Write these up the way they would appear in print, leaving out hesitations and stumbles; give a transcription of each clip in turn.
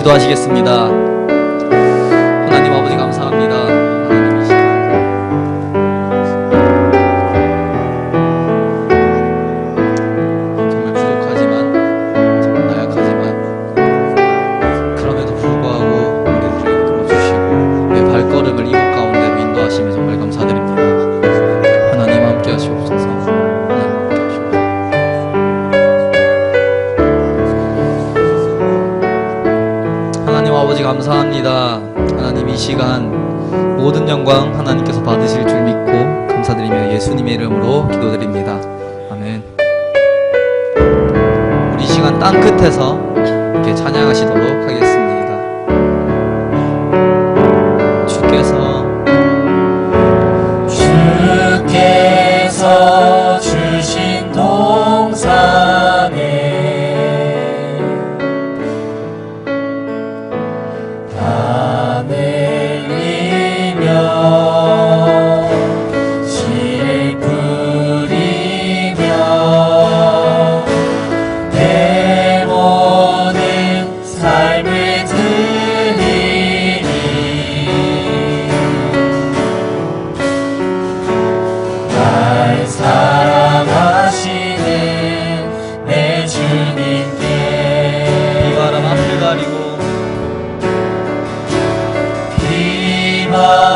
기도하시겠습니다. 하나님 아버지 감사합니다. 하나님 이 시간 정말 부족하지만 정말 나약하지만 그럼에도 불구하고 우리들을 이끌어주시고 내 발걸음을 이곳 가운데로 인도하시며 정말 감사드립니다. 하나님 함께 하시옵소서. 하나님 아버지 감사합니다. 하나님 이 시간 모든 영광 하나님께서 받으실 줄 믿고 감사드리며 예수님의 이름으로 기도드립니다. 아멘. 우리 이 시간 땅 끝에서 이렇게 찬양하시도록 하겠습니다. 주께서 주신 동산에 씨를 뿌리며 내 모든 삶을 드리니 날 사랑하시는 내 주님께 비바람 앞을 가리고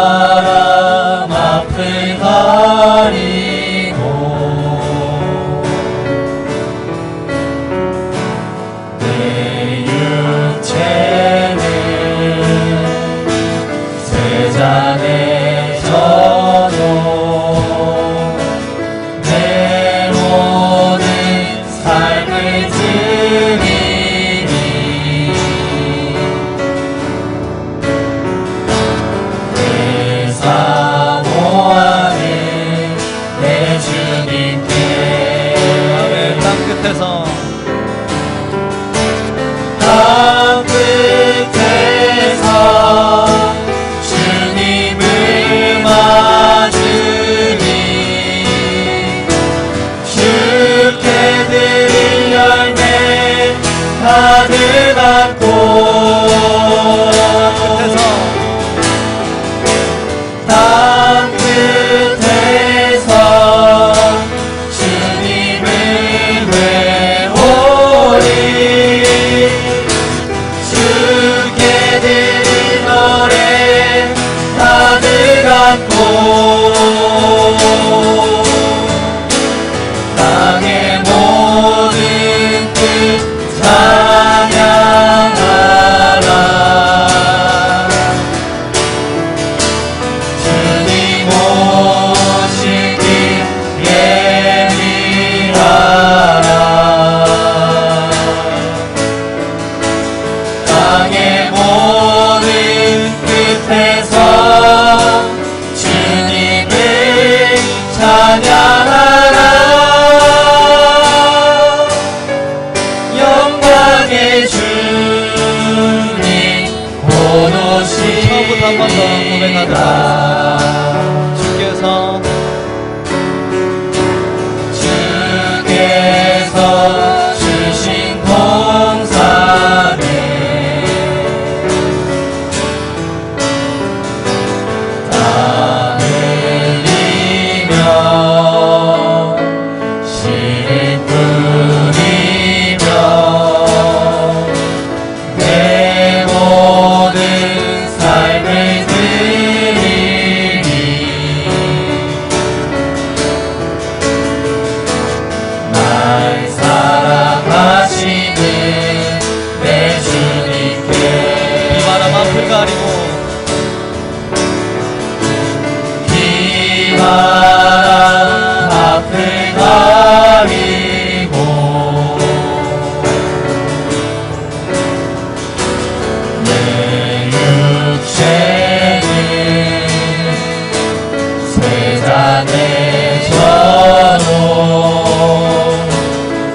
비바람 앞을 가리고 내 육체는 세잔에 져도 내 모든 삶을 드리니 사모하는 내 주님께 아멘. 땅 끝에서 땅 끝에서 주님을 맞으니 주께 드릴 열매 가득 안고 땅 끝에서 주님을 외우리 주께 드릴 노래 가득 안고 땅의 모든 끝 찬양하라 주님 오시기 예비하라 땅의 모든 끝에서 주님을 찬양하라 영광의 주님 곧 처음부터 한 번 더 고백하자. 오시리라 주께서 주신 동산에 땀 흘리며 씨를 뿌리며 내 모든 삶을 드리니 날 사랑하시는 내 주님께 비바람 앞을 가리고 비바람 앞을 가리고 내 육체는 세잔에 져도 내 모든 삶을 드리니 날 사랑하시는 내 주님께 비바람 앞을 가리고 비바람 앞을 가리고 내 육체는 세잔에 져도 내 모든 삶을 드리니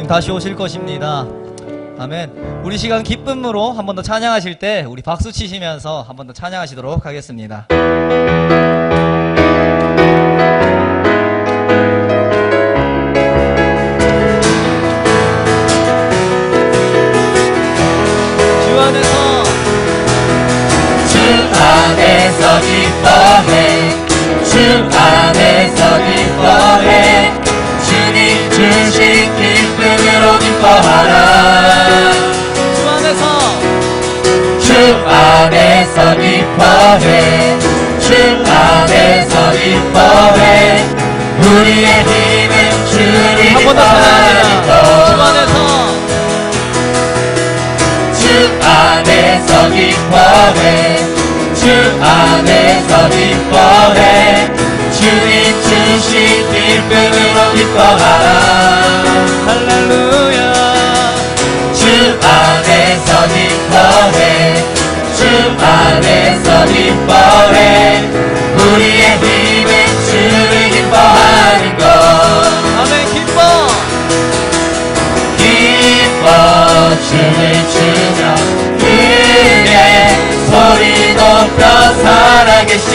주님 다시 오실 것입니다. 아멘. 우리 시간 기쁨으로 한 번 더 찬양하실 때 우리 박수 치시면서 한 번 더 찬양하시도록 하겠습니다. 주 안에서 기뻐해 주 안에서 기뻐해 주님 주신 기쁨으로 기뻐하라 주 안에서 기뻐해 주 안에서 기뻐해 우리의 힘은 주를 기뻐하는 것 주 안에서 기뻐해 주 안에서 기뻐해 주님 주신 기쁨으로 기뻐하라 할렐루야. 주 안에서 기뻐해 주 안에서 기뻐해 우리의 힘은 주를 기뻐하는 것 아멘. 기뻐 춤을 추며 크게 소리 높여 살아계신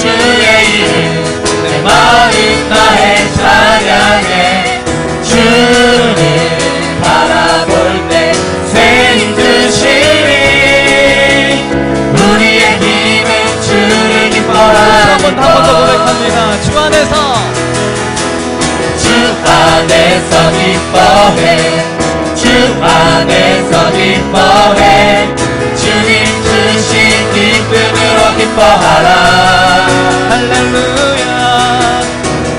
주의 이름 내 마음 다해 찬양해 주를 바라볼 때 새 힘 주시니 우리의 힘은 주를 기뻐하는 것 한 번 더 고백합니다. 주 안에서 주 안에서 기뻐해 주 안에서 기뻐해 주님 주신 기쁨으로 기뻐하라 할렐루야.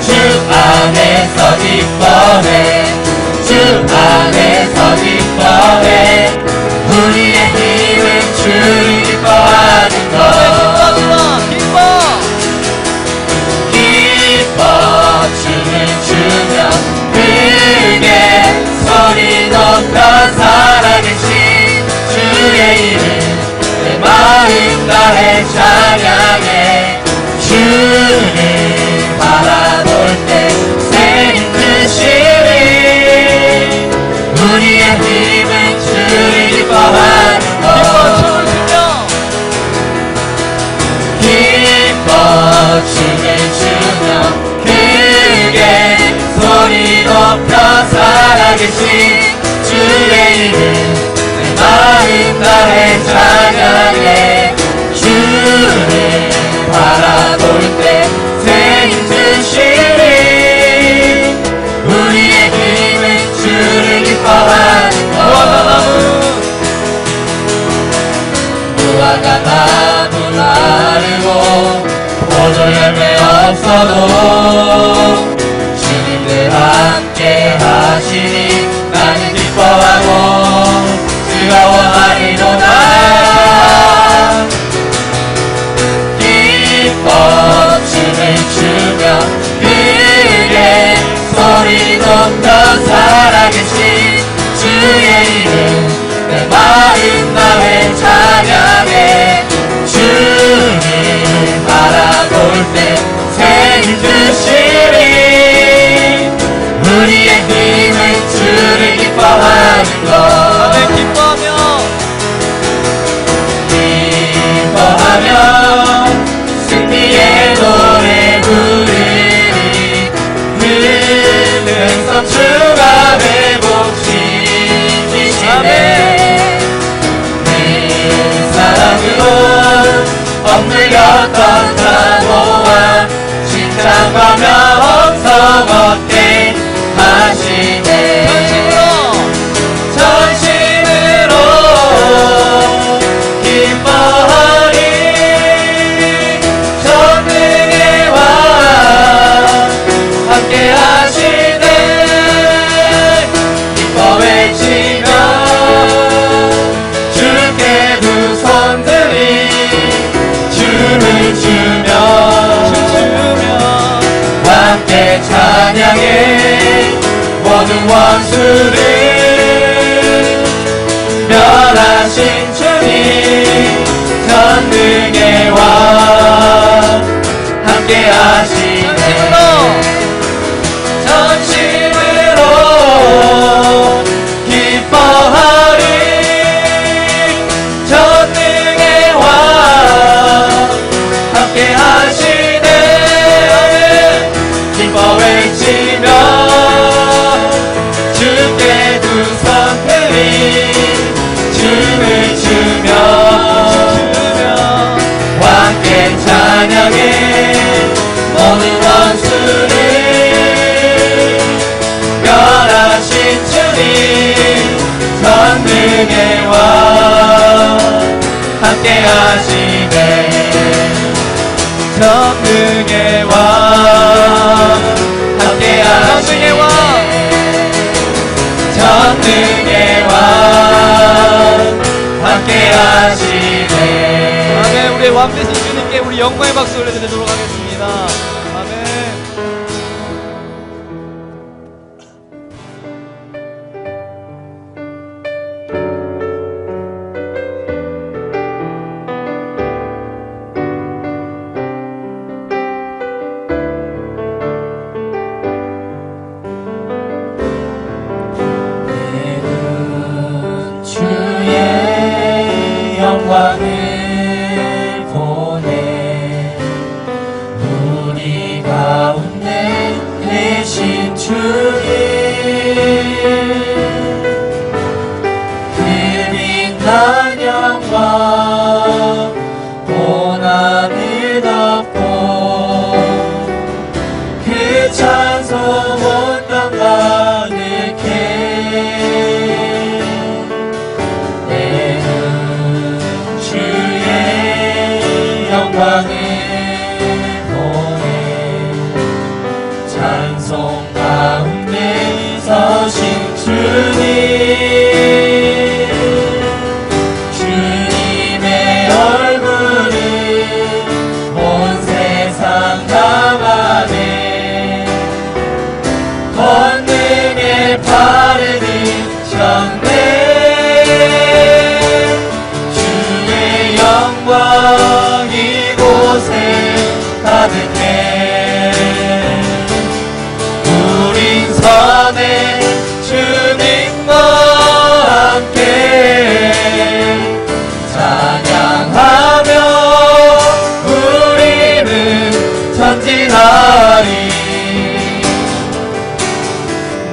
주 안에서 기뻐해 주 안에서 기뻐해 우리의 힘은 주를 기뻐하는 것 기뻐 춤을 추며 크게 소리 높여 살아계신 주의 이름 내 마음 다해 찬양해 주를 바라볼 때 새 힘 주시니 우리의 힘은 주를 기뻐하는 것 기뻐 춤을 추며 크게 소리 높여 살아계신 주의 이름 내 마음 다해 찬양해 주를 바라볼 때 새 힘 주시니 우리의 힘은 주를 기뻐하는 것 무화과 나무 마르고 포도 열매 없어도 주님들 함께 하시니 나는 기뻐하고 즐거워하리로다 기뻐 춤을 추며 크게 소리 높여 살아계신 주의 이름 내 마음 다해 찬양해 주를 바라볼 때 새 힘 주시니 우리의 힘은 주를 기뻐하는 것 기뻐하며 승리의 노래 부르니 흐르는 주가 회복시키시네 내 사랑으로 억눌렸던 사모와 칭찬과 명성 얻게 하시네 전심으로 기뻐하리 전능의 왕 함께 하시네 기뻐 외치며 주께 두 손 들이 춤을 추며 함께 찬양해 모든 원수를 멸하신 주님 전능의 왕 함께 하시네 전심으로 전능의 왕 함께 하시네. 전능의 왕 함께 하시네. 전능의 왕 함께 하시네. 아멘. 우리의 왕 되신 주님께 우리 영광의 박수 올려드리도록 하겠습니다. 아멘. 영광을 보내 우리 가운데 계신 주님 그 빛난 영광 온 하늘 덮고 그 찬송 온 땅 가득해 영광을 보내 찬송 가운데 서신 주님 주님의 얼굴을 온 세상 담아내 권능의 팔을 드셨네. 주의 영광 가득해 우린 선해 주님과 함께 찬양하며 우리는 전진하리.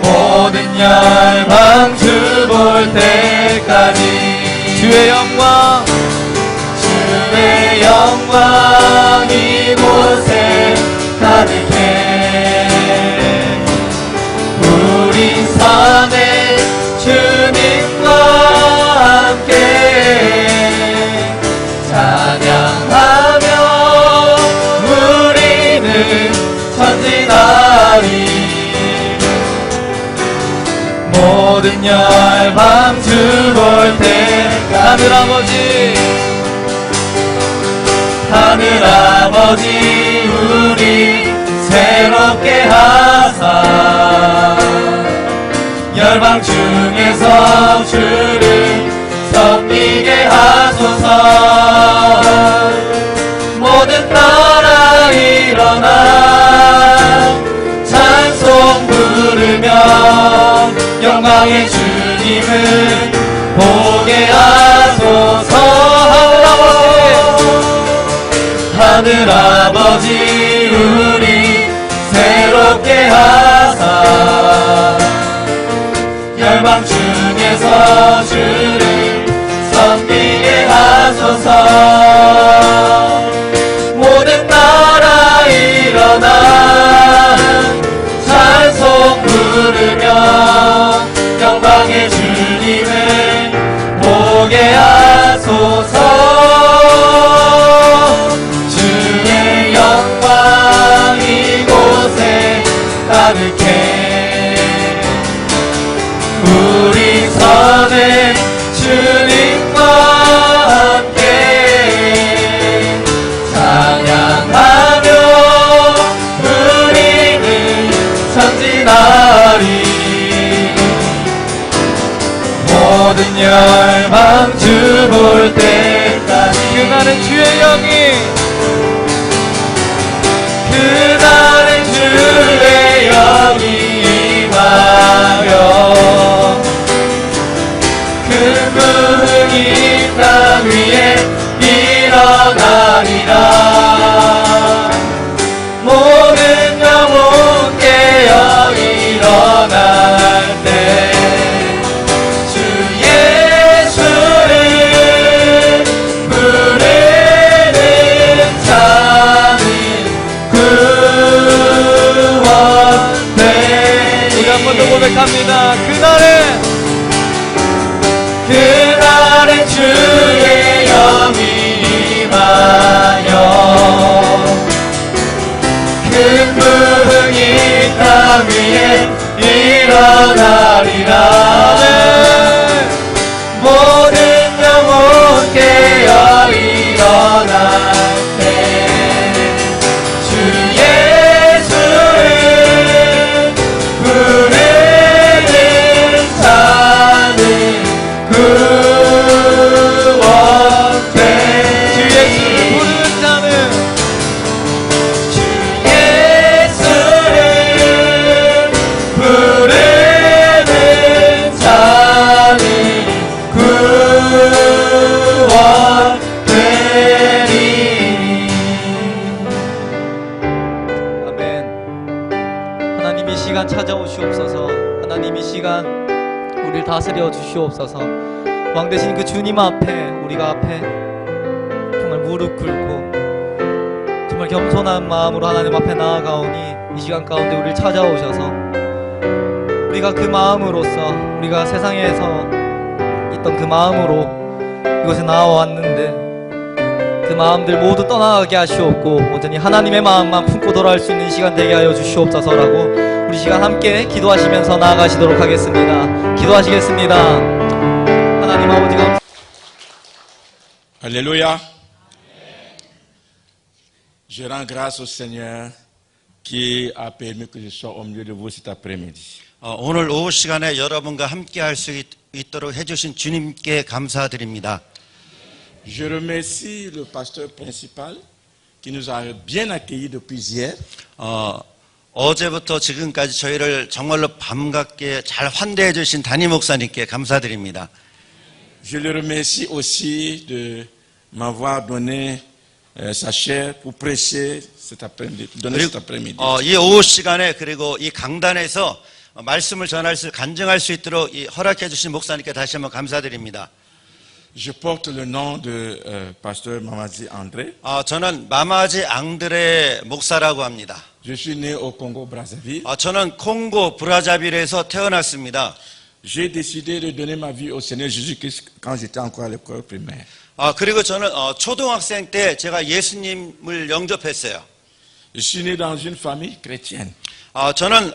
모든 열방 주 볼 때까지 주의 영광 주의 영광 이곳에 가득해 우린 선해 주님과 함께 찬양하며 우리는 전진하리. 모든 열방 주 볼 때까지 하늘 아버지 우리 새롭게 하사 열방 중에서 주를 섬기게 하소서. 모든 나라 일어나 찬송 부르며 영광의 주님을 보게 하소서. 하늘 아버지 우리 새롭게 하사 열방 중에서 주를 섬기게 하소서. 모든 나라 일어나 찬송 부르며 영광의 주님을 보게 하소서. 가득해 우리 선해 주님과 함께 찬양하며 우리는 전진하리. 모든 열방 주 볼 때까지 그날은 주의 영이 그날은 주의 영이 임하여 그 무흥이 땅 위에 일어나리라. 모든 영혼 깨어 일어날 때 주 예수를 부르는 고백합니다. 그날에 주의 영이 임하여 큰 부흥이 땅 위에 일어나리라. 모든 영혼 깨어 일어날 때 주 예수를 부르는 자는 구원돼. 주 예수를 부르는 자는 주 예수를 부르는 자는 구원되리. 아멘. 하나님 이 시간 찾아오시옵소서. 하나님 이 시간 우리를 다스려 주시옵소서. 왕 대신 그 주님 앞에 우리가 앞에 정말 무릎 꿇고 정말 겸손한 마음으로 하나님 앞에 나아가오니 이 시간 가운데 우리를 찾아오셔서 우리가 그 마음으로서 우리가 세상에서 있던 그 마음으로 이곳에 나와왔는데 그 마음들 모두 떠나가게 하시옵고 온전히 하나님의 마음만 품고 돌아올 수 있는 시간 되게 하여 주시옵소서라고 우리 시간 함께 기도하시면서 나아가시도록 하겠습니다. 기도하시겠습니다. 하나님 아버지가 Alléluia. Je rends grâce au Seigneur qui a permis que je sois au milieu de vous cet après-midi. 오늘 오후 시간에 여러분과 함께 할 수 있도록 해주신 주님께 감사드립니다. Je remercie le pasteur principal qui nous a bien accueillis depuis hier. 어제부터 지금까지 저희를 정말로 반갑게 잘 환대해 주신 담임 목사님께 감사드립니다. Je le remercie aussi de m'avoir donné sa chair pour prêcher cet après-midi. 이 오후 시간에 그리고 이 강단에서 말씀을 전할 수, 간증할 수 있도록 허락해 주신 목사님께 다시 한번 감사드립니다. Je porte le nom de pasteur Mamadi André. 저는 마마지 앙드레 목사라고 합니다. Je suis né au Congo-Brazzaville. 저는 콩고 브라자빌에서 태어났습니다. J'ai décidé de donner ma vie au Seigneur Jésus-Christ quand j'étais encore à l'école primaire. 그리고 저는 초등학생 때 제가 예수님을 영접했어요. Je suis né dans une famille chrétienne. 저는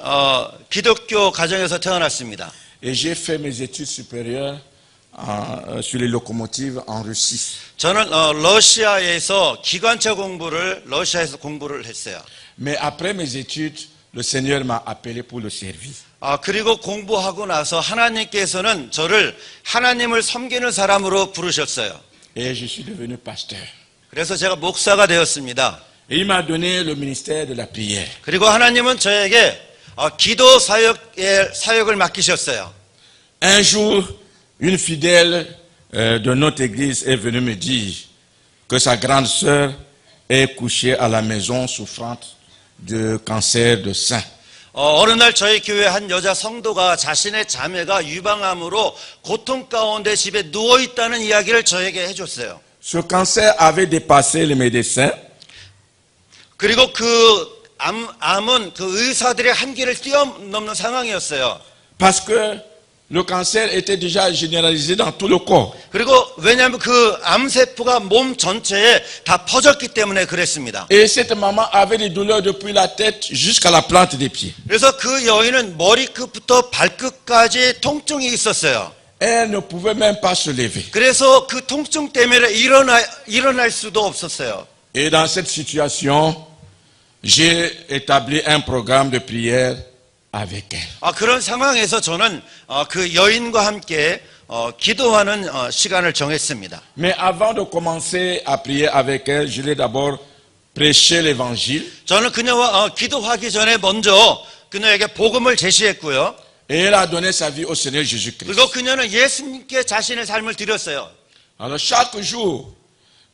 기독교 가정에서 태어났습니다. Et j'ai fait mes études supérieures sur les locomotives en Russie. 저는 러시아에서 기관차 러시아에서 공부를 했어요. Mais après mes études, le Seigneur m'a appelé pour le servir. 그리고 공부하고 나서 하나님께서는 저를 하나님을 섬기는 사람으로 부르셨어요. Et je suis devenu pasteur. 그래서 제가 목사가 되었습니다. Et il m'a donné le ministère de la prière. 그리고 하나님은 저에게 기도 사역을 맡기셨어요. Un jour, une fidèle de notre église est venue me dire que sa grande sœur est couchée à la maison souffrante de cancer de sein. 어느 날 저희 교회 한 여자 성도가 자신의 자매가 유방암으로 고통 가운데 집에 누워 있다는 이야기를 저에게 해줬어요. Ce cancer avait dépassé les médecins. 그리고 그 암은 그 의사들의 한계를 뛰어넘는 상황이었어요. Parce que le cancer était déjà généralisé dans tout le corps. 그리고 왜냐하면 그 암세포가 몸 전체에 다 퍼졌기 때문에 그랬습니다. Et cette maman avait des douleurs depuis la tête jusqu'à la plante des pieds. 그래서 그 여인은 머리끝부터 발끝까지 통증이 있었어요. Elle ne pouvait même pas se lever. 그래서 그 통증 때문에 일어날 수도 없었어요. Et dans cette situation, j'ai établi un programme de prière avec elle. 그런 상황에서 저는 그 여인과 함께 기도하는 시간을 정했습니다. Mais avant de commencer à prier avec elle, je l'ai d'abord prêché l'évangile. 저는 그녀와 기도하기 전에 먼저 그녀에게 복음을 제시했고요. Et elle a donné sa vie au Seigneur Jésus-Christ. 그리고 그녀는 예수님께 자신의 삶을 드렸어요. Alors chaque jour,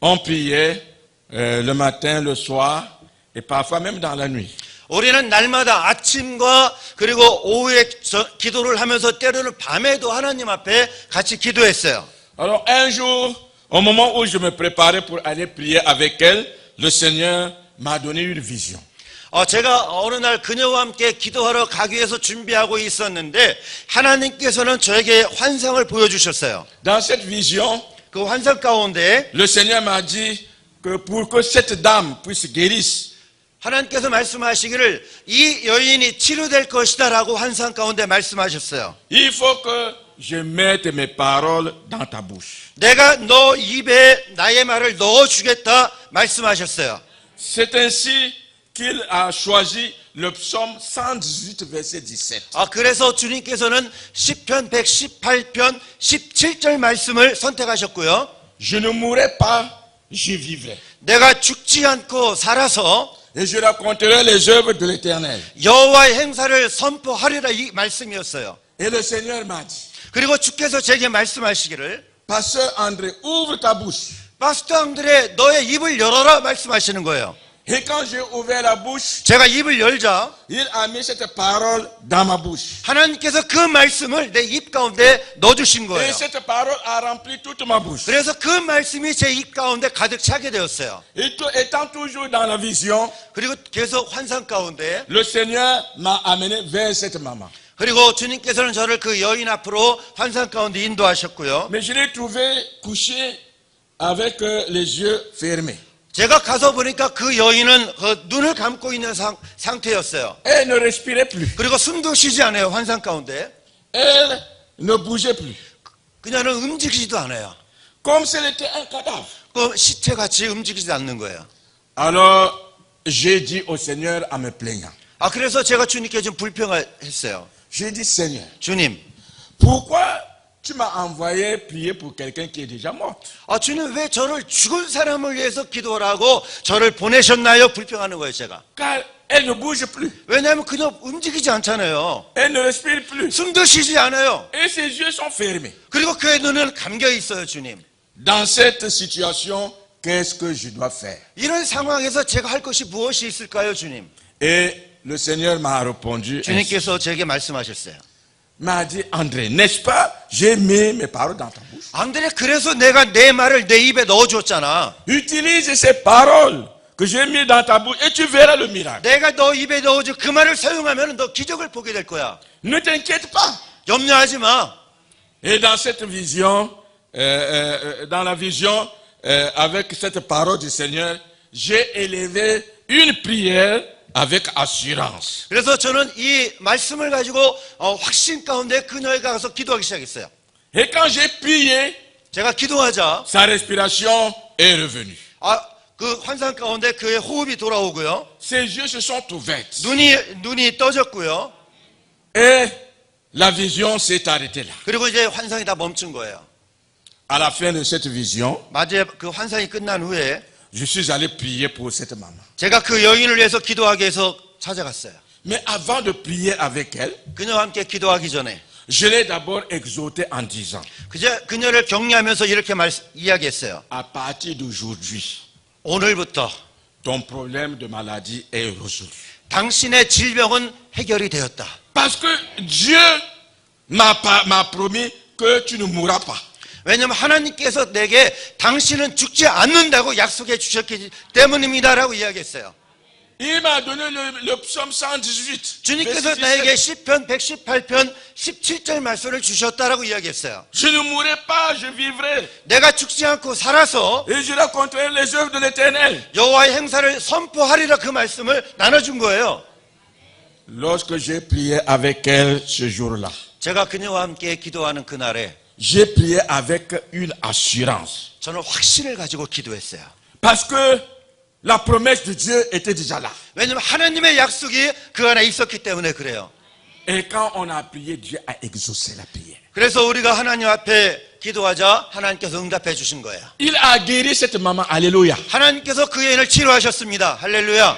on priait le matin, le soir et parfois même dans la nuit. 우리는 날마다 아침과 그리고 오후에 기도를 하면서 때로는 밤에도 하나님 앞에 같이 기도했어요. Alors un jour, au moment où je me préparais pour aller prier avec elle, le Seigneur m'a donné une vision. 제가 어느 날 그녀와 함께 기도하러 가기 위해서 준비하고 있었는데 하나님께서는 저에게 환상을 보여주셨어요. Dans cette vision, 그 환상 가운데 le Seigneur m'a dit que pour que cette dame puisse guérir, 하나님께서 말씀하시기를 이 여인이 치료될 것이다 라고 환상 가운데 말씀하셨어요. il faut que je mette mes paroles dans ta bouche. 내가 너 입에 나의 말을 넣어주겠다 말씀하셨어요. C'est ainsi qu'il a choisi le psaume 118, verset 17. 그래서 주님께서는 시편 118편 17절 말씀을 선택하셨고요. Je ne mourrai pas, je vivrai. 내가 죽지 않고 살아서 Et je raconterai les œuvres de l'Éternel. 여호와의 행사를 선포하리라 이 말씀이었어요. Et le Seigneur m'a dit, 그리고 주께서 제게 말씀하시기를 Pasteur André, ouvre ta bouche. 파스터 앙드레 너의 입을 열어라 말씀하시는 거예요. Et quand j'ai ouvert la bouche, 제가 입을 열자 il a mis cette parole dans ma bouche. 하나님께서 그 말씀을 내 입 가운데 넣어주신 Et 거예요. cette parole a rempli toute ma bouche. 그래서 그 말씀이 제 입 가운데 가득 차게 되었어요. Et étant toujours dans la vision, 그리고 계속 환상 가운데 le Seigneur m'a amené vers cette maman. 그리고 주님께서는 저를 그 여인 앞으로 환상 가운데 인도하셨고요. Mais je l'ai trouvée couchée avec les yeux fermés. 제가 가서 보니까 그 여인은 눈을 감고 있는 상태였어요. Elle ne respirait plus. 그리고 숨도 쉬지 않아요. 환상 가운데. Elle ne bougeait plus. 그녀는 움직이지도 않아요. Comme si elle était un cadavre. 그 시체같이 움직이지 않는 거예요. Alors, j'ai dit au Seigneur en me plaignant. 그래서 제가 주님께 좀 불평했어요. J'ai dit, Seigneur, 주님, pourquoi tu m'as envoyé prier pour quelqu'un qui est déjà mort? 주님 왜 저를 죽은 사람을 위해서 기도하라고 저를 보내셨나요? 불평하는 거예요, 제가. Car elle ne bouge plus. 왜냐하면 그녀 움직이지 않잖아요. Elle ne respire plus. 숨도 쉬지 않아요. Et ses yeux sont fermés. 그리고 그의 눈은 감겨 있어요, 주님. Dans cette situation, qu'est-ce que je dois faire? 이런 상황에서 제가 할 것이 무엇이 있을까요, 주님? Et le Seigneur m'a répondu, ainsi. 주님께서 제게 말씀하셨어요. M'a dit, André, n'est-ce pas, j'ai mis mes paroles dans ta bouche. 안드레, 그래서 내가 내 말을 내 입에 넣어줬잖아. Utilise ces paroles que j'ai mis dans ta bouche et tu verras le miracle. 내가 너 입에 넣어준 그 말을 사용하면 너 기적을 보게 될 거야. Ne t'inquiète pas. 염려하지 마. Et dans cette vision, dans la vision, avec cette parole du Seigneur, j'ai élevé une prière avec assurance. 그래서 저는 이 말씀을 가지고 확신 가운데 그녀에게 가서 기도하기 시작했어요. Et quand j'ai prié, 제가 기도하자 sa respiration est revenue. 그 환상 가운데 그의 호흡이 돌아오고요. Ses yeux se sont ouverts. 눈이 떠졌고요. Et la vision s'est arrêtée là. 그리고 이제 환상이 다 멈춘 거예요. À la fin de cette vision, 마지막 그 환상이 끝난 후에 je suis allé prier pour cette maman. 제가 그 여인을 위해서 기도하기 위해서 찾아갔어요. Mais avant de prier avec elle, 그녀와 함께 기도하기 전에 je l'ai d'abord exhortée en disant, 그녀를 격려하면서 이렇게 이야기했어요. à partir d'aujourd'hui, 오늘부터 ton problème de maladie est résolu. 당신의 질병은 해결이 되었다. Parce que Dieu m'a promis que tu ne mourras pas. 왜냐하면 하나님께서 내게 당신은 죽지 않는다고 약속해 주셨기 때문입니다라고 이야기했어요. Il m'a donné le psaume 118. 주님께서 나에게 시편 118편 17절 말씀을 주셨다라고 이야기했어요. Je ne mourrai pas, je vivrai. 내가 죽지 않고 살아서 Et je raconterai les œuvres de l'Éternel. 여호와의 행사를 선포하리라 그 말씀을 나눠준 거예요. Lorsque j'ai prié avec elle ce jour-là, 제가 그녀와 함께 기도하는 그날에 j'ai prié avec une assurance. 저는 확신을 가지고 기도했어요. Parce que la promesse de Dieu était déjà là. 왜냐하면 하나님의 약속이 그 안에 있었기 때문에 그래요. Et quand on a prié, Dieu a exaucé la prière. 그래서 우리가 하나님 앞에 기도하자 하나님께서 응답해 주신 거예요. Il a guéri cette maman. Alléluia. 하나님께서 그 여인을 치료하셨습니다. 할렐루야.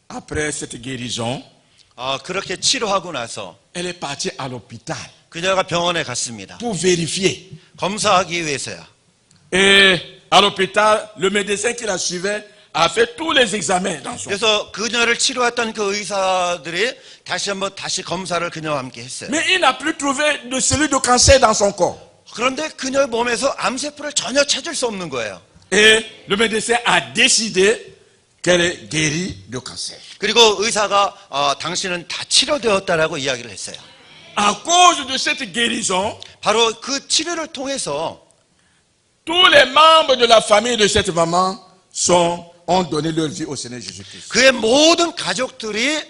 Après cette guérison, 그렇게 치료하고 나서 elle est partie à l'hôpital 그녀가 병원에 갔습니다. pour vérifier. 검사하기 위해서요. Et à l'hôpital, le médecin qui la suivait a fait tous les examens dans son corps. 그래서 그녀를 치료했던 그 의사들이 다시 검사를 그녀와 함께 했어요. Mais il n'a plus trouvé de celui de cancer dans son corps. 그런데 그녀의 몸에서 암세포를 전혀 찾을 수 없는 거예요. Et le médecin a décidé qu'elle est guérie de cancer. 그리고 의사가 당신은 다 치료되었다라고 이야기를 했어요. À cause de cette guérison, 바로 그 치료를 통해서 tous les membres de la famille de cette maman ont donné leur vie au Seigneur Jésus-Christ. 그의 모든 가족들이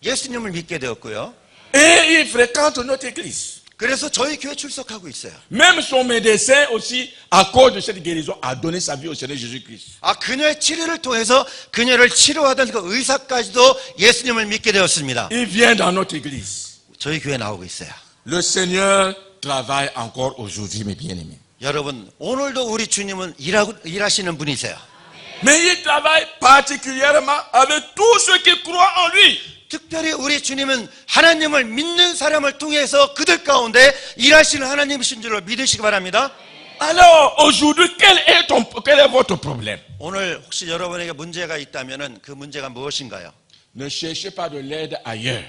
예수님을 믿게 되었고요. Et il fréquente notre église. 그래서 저희 교회 출석하고 있어요. Même son médecin aussi, à cause de cette guérison, a donné sa vie au Seigneur Jésus-Christ. 그녀의 치료를 통해서 그녀를 치료하던 그 의사까지도 예수님을 믿게 되었습니다. Il vient dans notre église. 저희 교회에 나오고 있어요. Le Seigneur travaille encore aujourd'hui, mes bien-aimés. 여러분, 오늘도 우리 주님은 일하시는 분이세요. Mais il travaille particulièrement avec tous ceux qui croient en lui. 특별히 우리 주님은 하나님을 믿는 사람을 통해서 그들 가운데 일하시는 하나님이신 줄로 믿으시기 바랍니다. Alors, aujourd'hui, quel est votre problème? 오늘 혹시 여러분에게 문제가 있다면 그 문제가 무엇인가요? Ne cherchez pas de l'aide ailleurs.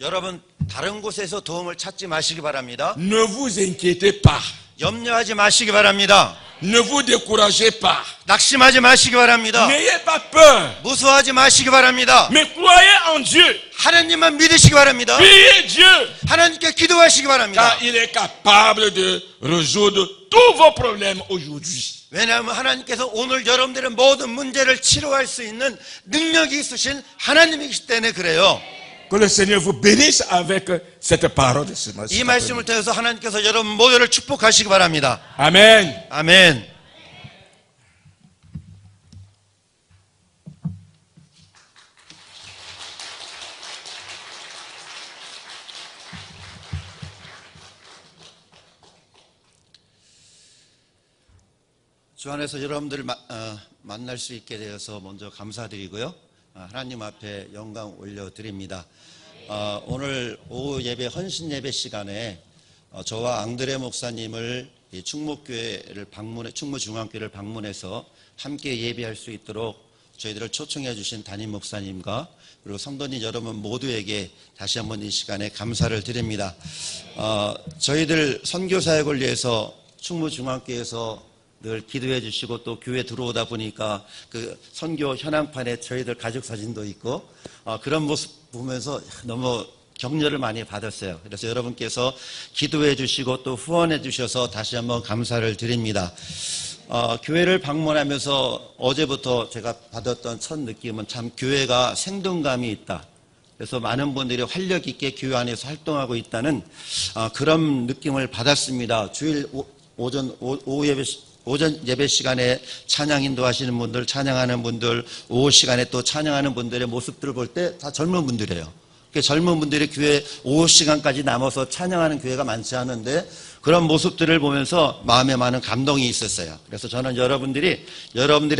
여러분, 다른 곳에서 도움을 찾지 마시기 바랍니다. Ne vous inquiétez pas. 염려하지 마시기 바랍니다. Ne vous découragez pas. 낙심하지 마시기 바랍니다. N'ayez pas peur. 무서워하지 마시기 바랍니다. Mais croyez en Dieu. 하나님만 믿으시기 바랍니다. Priez Dieu. 하나님께 기도하시기 바랍니다. Car il est capable de résoudre tous vos problèmes aujourd'hui. 왜냐하면 하나님께서 오늘 여러분들의 모든 문제를 치료할 수 있는 능력이 있으신 하나님이기 때문에 그래요. Que le Seigneur vous bénisse avec cette parole de ce matin. 이 말씀을 통해서 하나님께서 여러분 모두를 축복하시기 바랍니다. Amen. 아멘. 주 안에서 여러분들을 만날 수 있게 되어서 먼저 감사드리고요. 하나님 앞에 영광 올려드립니다. 오늘 오후 예배 헌신 예배 시간에 저와 앙드레 목사님을 충무교회를 충무중앙교회를 방문해서 함께 예배할 수 있도록 저희들을 초청해 주신 담임 목사님과 그리고 성도님 여러분 모두에게 다시 한번 이 시간에 감사를 드립니다. 저희들 선교사역을 위해서 충무중앙교회에서 늘 기도해 주시고 또 교회 들어오다 보니까 그 선교 현황판에 저희들 가족 사진도 있고 그런 모습 보면서 너무 격려를 많이 받았어요. 그래서 여러분께서 기도해 주시고 또 후원해 주셔서 다시 한번 감사를 드립니다. 교회를 방문하면서 어제부터 제가 받았던 첫 느낌은 참 교회가 생동감이 있다. 그래서 많은 분들이 활력 있게 교회 안에서 활동하고 있다는 그런 느낌을 받았습니다. 주일 오전 예배 시간에 찬양 인도하시는 분들, 찬양하는 분들, 오후 시간에 또 찬양하는 분들의 모습들을 볼 때 다 젊은 분들이에요. 젊은 분들이 교회 오후 시간까지 남아서 찬양하는 교회가 많지 않은데 그런 모습들을 보면서 마음에 많은 감동이 있었어요. 그래서 저는 여러분들이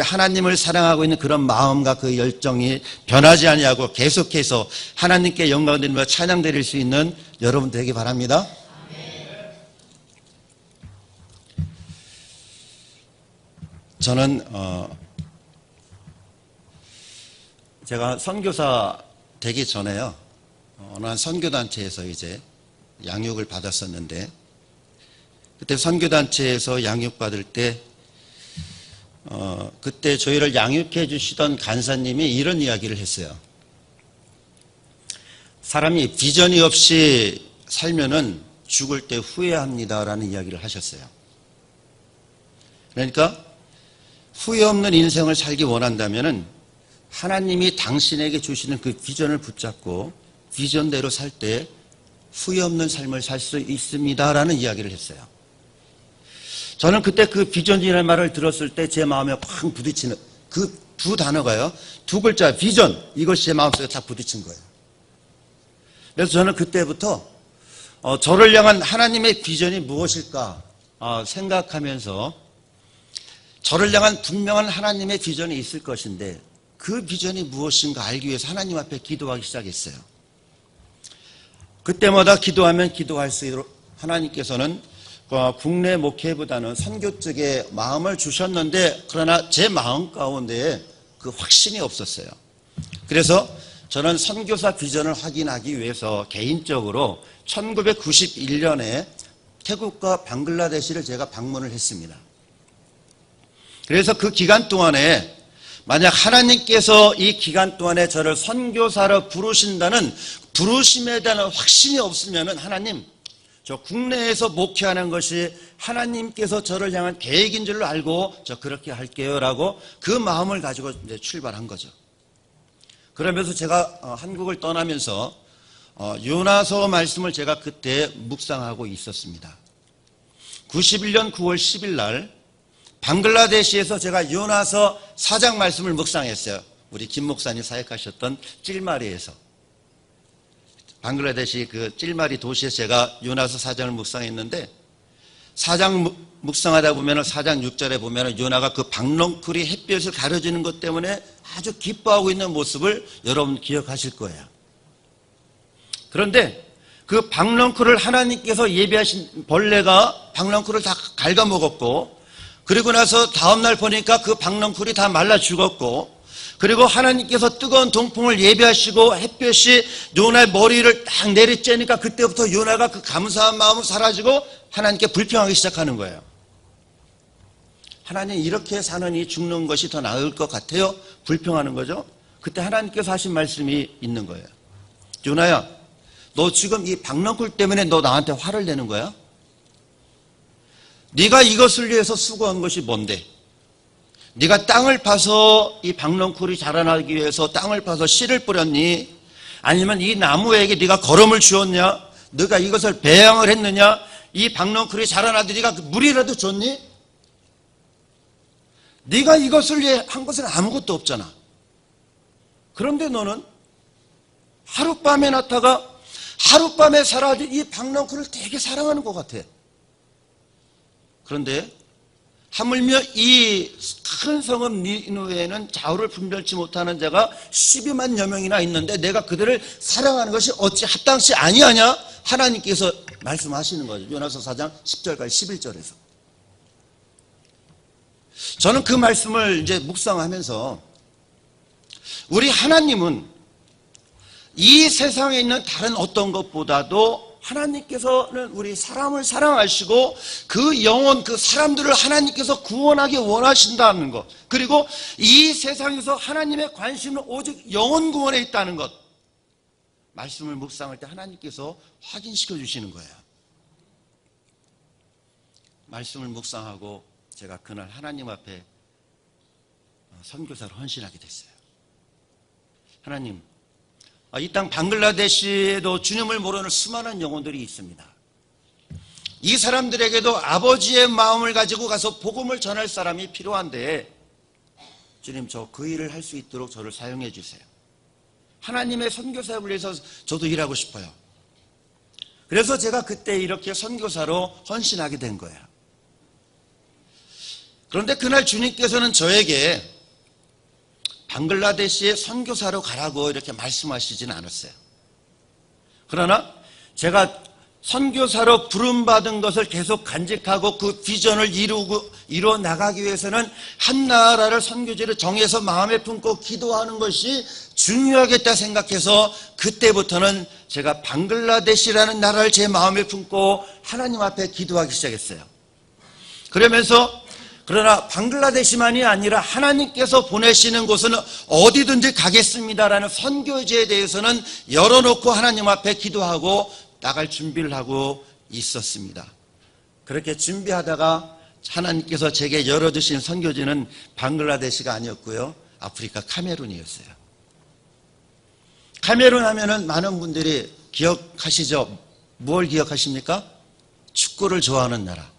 하나님을 사랑하고 있는 그런 마음과 그 열정이 변하지 아니하고 계속해서 하나님께 영광 드리며 찬양 드릴 수 있는 여러분 되기 바랍니다. 저는 제가 선교사 되기 전에요. 어느 한 선교단체에서 이제 양육을 받았었는데 그때 선교단체에서 양육받을 때 그때 저희를 양육해 주시던 간사님이 이런 이야기를 했어요. 사람이 비전이 없이 살면은 죽을 때 후회합니다라는 이야기를 하셨어요. 그러니까 후회 없는 인생을 살기 원한다면은 하나님이 당신에게 주시는 그 비전을 붙잡고 비전대로 살 때 후회 없는 삶을 살 수 있습니다라는 이야기를 했어요. 저는 그때 그 비전이라는 말을 들었을 때 제 마음에 확 부딪히는 그 두 단어가요. 두 글자 비전 이것이 제 마음속에 딱 부딪힌 거예요. 그래서 저는 그때부터 저를 향한 하나님의 비전이 무엇일까 생각하면서 저를 향한 분명한 하나님의 비전이 있을 것인데 그 비전이 무엇인가 알기 위해서 하나님 앞에 기도하기 시작했어요. 그때마다 기도하면 기도할수록 하나님께서는 국내 목회보다는 선교 쪽에 마음을 주셨는데 그러나 제 마음 가운데 그 확신이 없었어요. 그래서 저는 선교사 비전을 확인하기 위해서 개인적으로 1991년에 태국과 방글라데시를 제가 방문을 했습니다. 그래서 그 기간 동안에 만약 하나님께서 이 기간 동안에 저를 선교사로 부르신다는 부르심에 대한 확신이 없으면 하나님, 저 국내에서 목회하는 것이 하나님께서 저를 향한 계획인 줄로 알고 저 그렇게 할게요 라고 그 마음을 가지고 이제 출발한 거죠. 그러면서 제가 한국을 떠나면서 요나서 말씀을 제가 그때 묵상하고 있었습니다. 91년 9월 10일 날 방글라데시에서 제가 요나서 4장 말씀을 묵상했어요. 우리 김 목사님 사역하셨던 찔마리에서. 방글라데시 그 찔마리 도시에서 제가 요나서 4장을 묵상했는데 4장 묵상하다 보면 4장 6절에 보면 요나가 그 박넝쿨이 햇볕을 가려주는 것 때문에 아주 기뻐하고 있는 모습을 여러분 기억하실 거예요. 그런데 그 박넝쿨을 하나님께서 예비하신 벌레가 박넝쿨을 다 갉아먹었고, 그리고 나서 다음날 보니까 그 박넝쿨이 다 말라 죽었고, 그리고 하나님께서 뜨거운 동풍을 예비하시고 햇볕이 요나의 머리를 딱 내리쬐니까 그때부터 요나가 그 감사한 마음은 사라지고 하나님께 불평하기 시작하는 거예요. 하나님, 이렇게 사느니 죽는 것이 더 나을 것 같아요? 불평하는 거죠. 그때 하나님께서 하신 말씀이 있는 거예요. 요나야, 너 지금 이 박넝쿨 때문에 너 나한테 화를 내는 거야? 네가 이것을 위해서 수고한 것이 뭔데? 네가 땅을 파서 이 박넝쿨이 자라나기 위해서 땅을 파서 씨를 뿌렸니? 아니면 이 나무에게 네가 거름을 주었냐? 네가 이것을 배양을 했느냐? 이 박넝쿨이 자라나도 네가 물이라도 줬니? 네가 이것을 위해 한 것은 아무것도 없잖아. 그런데 너는 하룻밤에 났다가 하룻밤에 사라진 이 박넝쿨을 되게 사랑하는 것 같아. 그런데 하물며 이 큰 성읍 니느웨에는 좌우를 분별치 못하는 자가 12만여 명이나 있는데 내가 그들을 사랑하는 것이 어찌 합당치 아니하냐? 하나님께서 말씀하시는 거죠. 요나서 4장 10절까지 11절에서. 저는 그 말씀을 이제 묵상하면서 우리 하나님은 이 세상에 있는 다른 어떤 것보다도 하나님께서는 우리 사람을 사랑하시고 그 영혼, 그 사람들을 하나님께서 구원하기 원하신다는 것, 그리고 이 세상에서 하나님의 관심은 오직 영혼 구원에 있다는 것, 말씀을 묵상할 때 하나님께서 확인시켜 주시는 거예요. 말씀을 묵상하고 제가 그날 하나님 앞에 선교사로 헌신하게 됐어요. 하나님, 이 땅 방글라데시에도 주님을 모르는 수많은 영혼들이 있습니다. 이 사람들에게도 아버지의 마음을 가지고 가서 복음을 전할 사람이 필요한데, 주님, 저 그 일을 할 수 있도록 저를 사용해 주세요. 하나님의 선교사를 위해서 저도 일하고 싶어요. 그래서 제가 그때 이렇게 선교사로 헌신하게 된 거예요. 그런데 그날 주님께서는 저에게 방글라데시에 선교사로 가라고 이렇게 말씀하시지는 않았어요. 그러나 제가 선교사로 부름받은 것을 계속 간직하고 그 비전을 이루어 나가기 위해서는 한 나라를 선교지를 정해서 마음에 품고 기도하는 것이 중요하겠다 생각해서 그때부터는 제가 방글라데시라는 나라를 제 마음에 품고 하나님 앞에 기도하기 시작했어요. 그러나 방글라데시만이 아니라 하나님께서 보내시는 곳은 어디든지 가겠습니다라는 선교지에 대해서는 열어놓고 하나님 앞에 기도하고 나갈 준비를 하고 있었습니다. 그렇게 준비하다가 하나님께서 제게 열어주신 선교지는 방글라데시가 아니었고요, 아프리카 카메룬이었어요. 카메룬 하면은 많은 분들이 기억하시죠? 뭘 기억하십니까? 축구를 좋아하는 나라,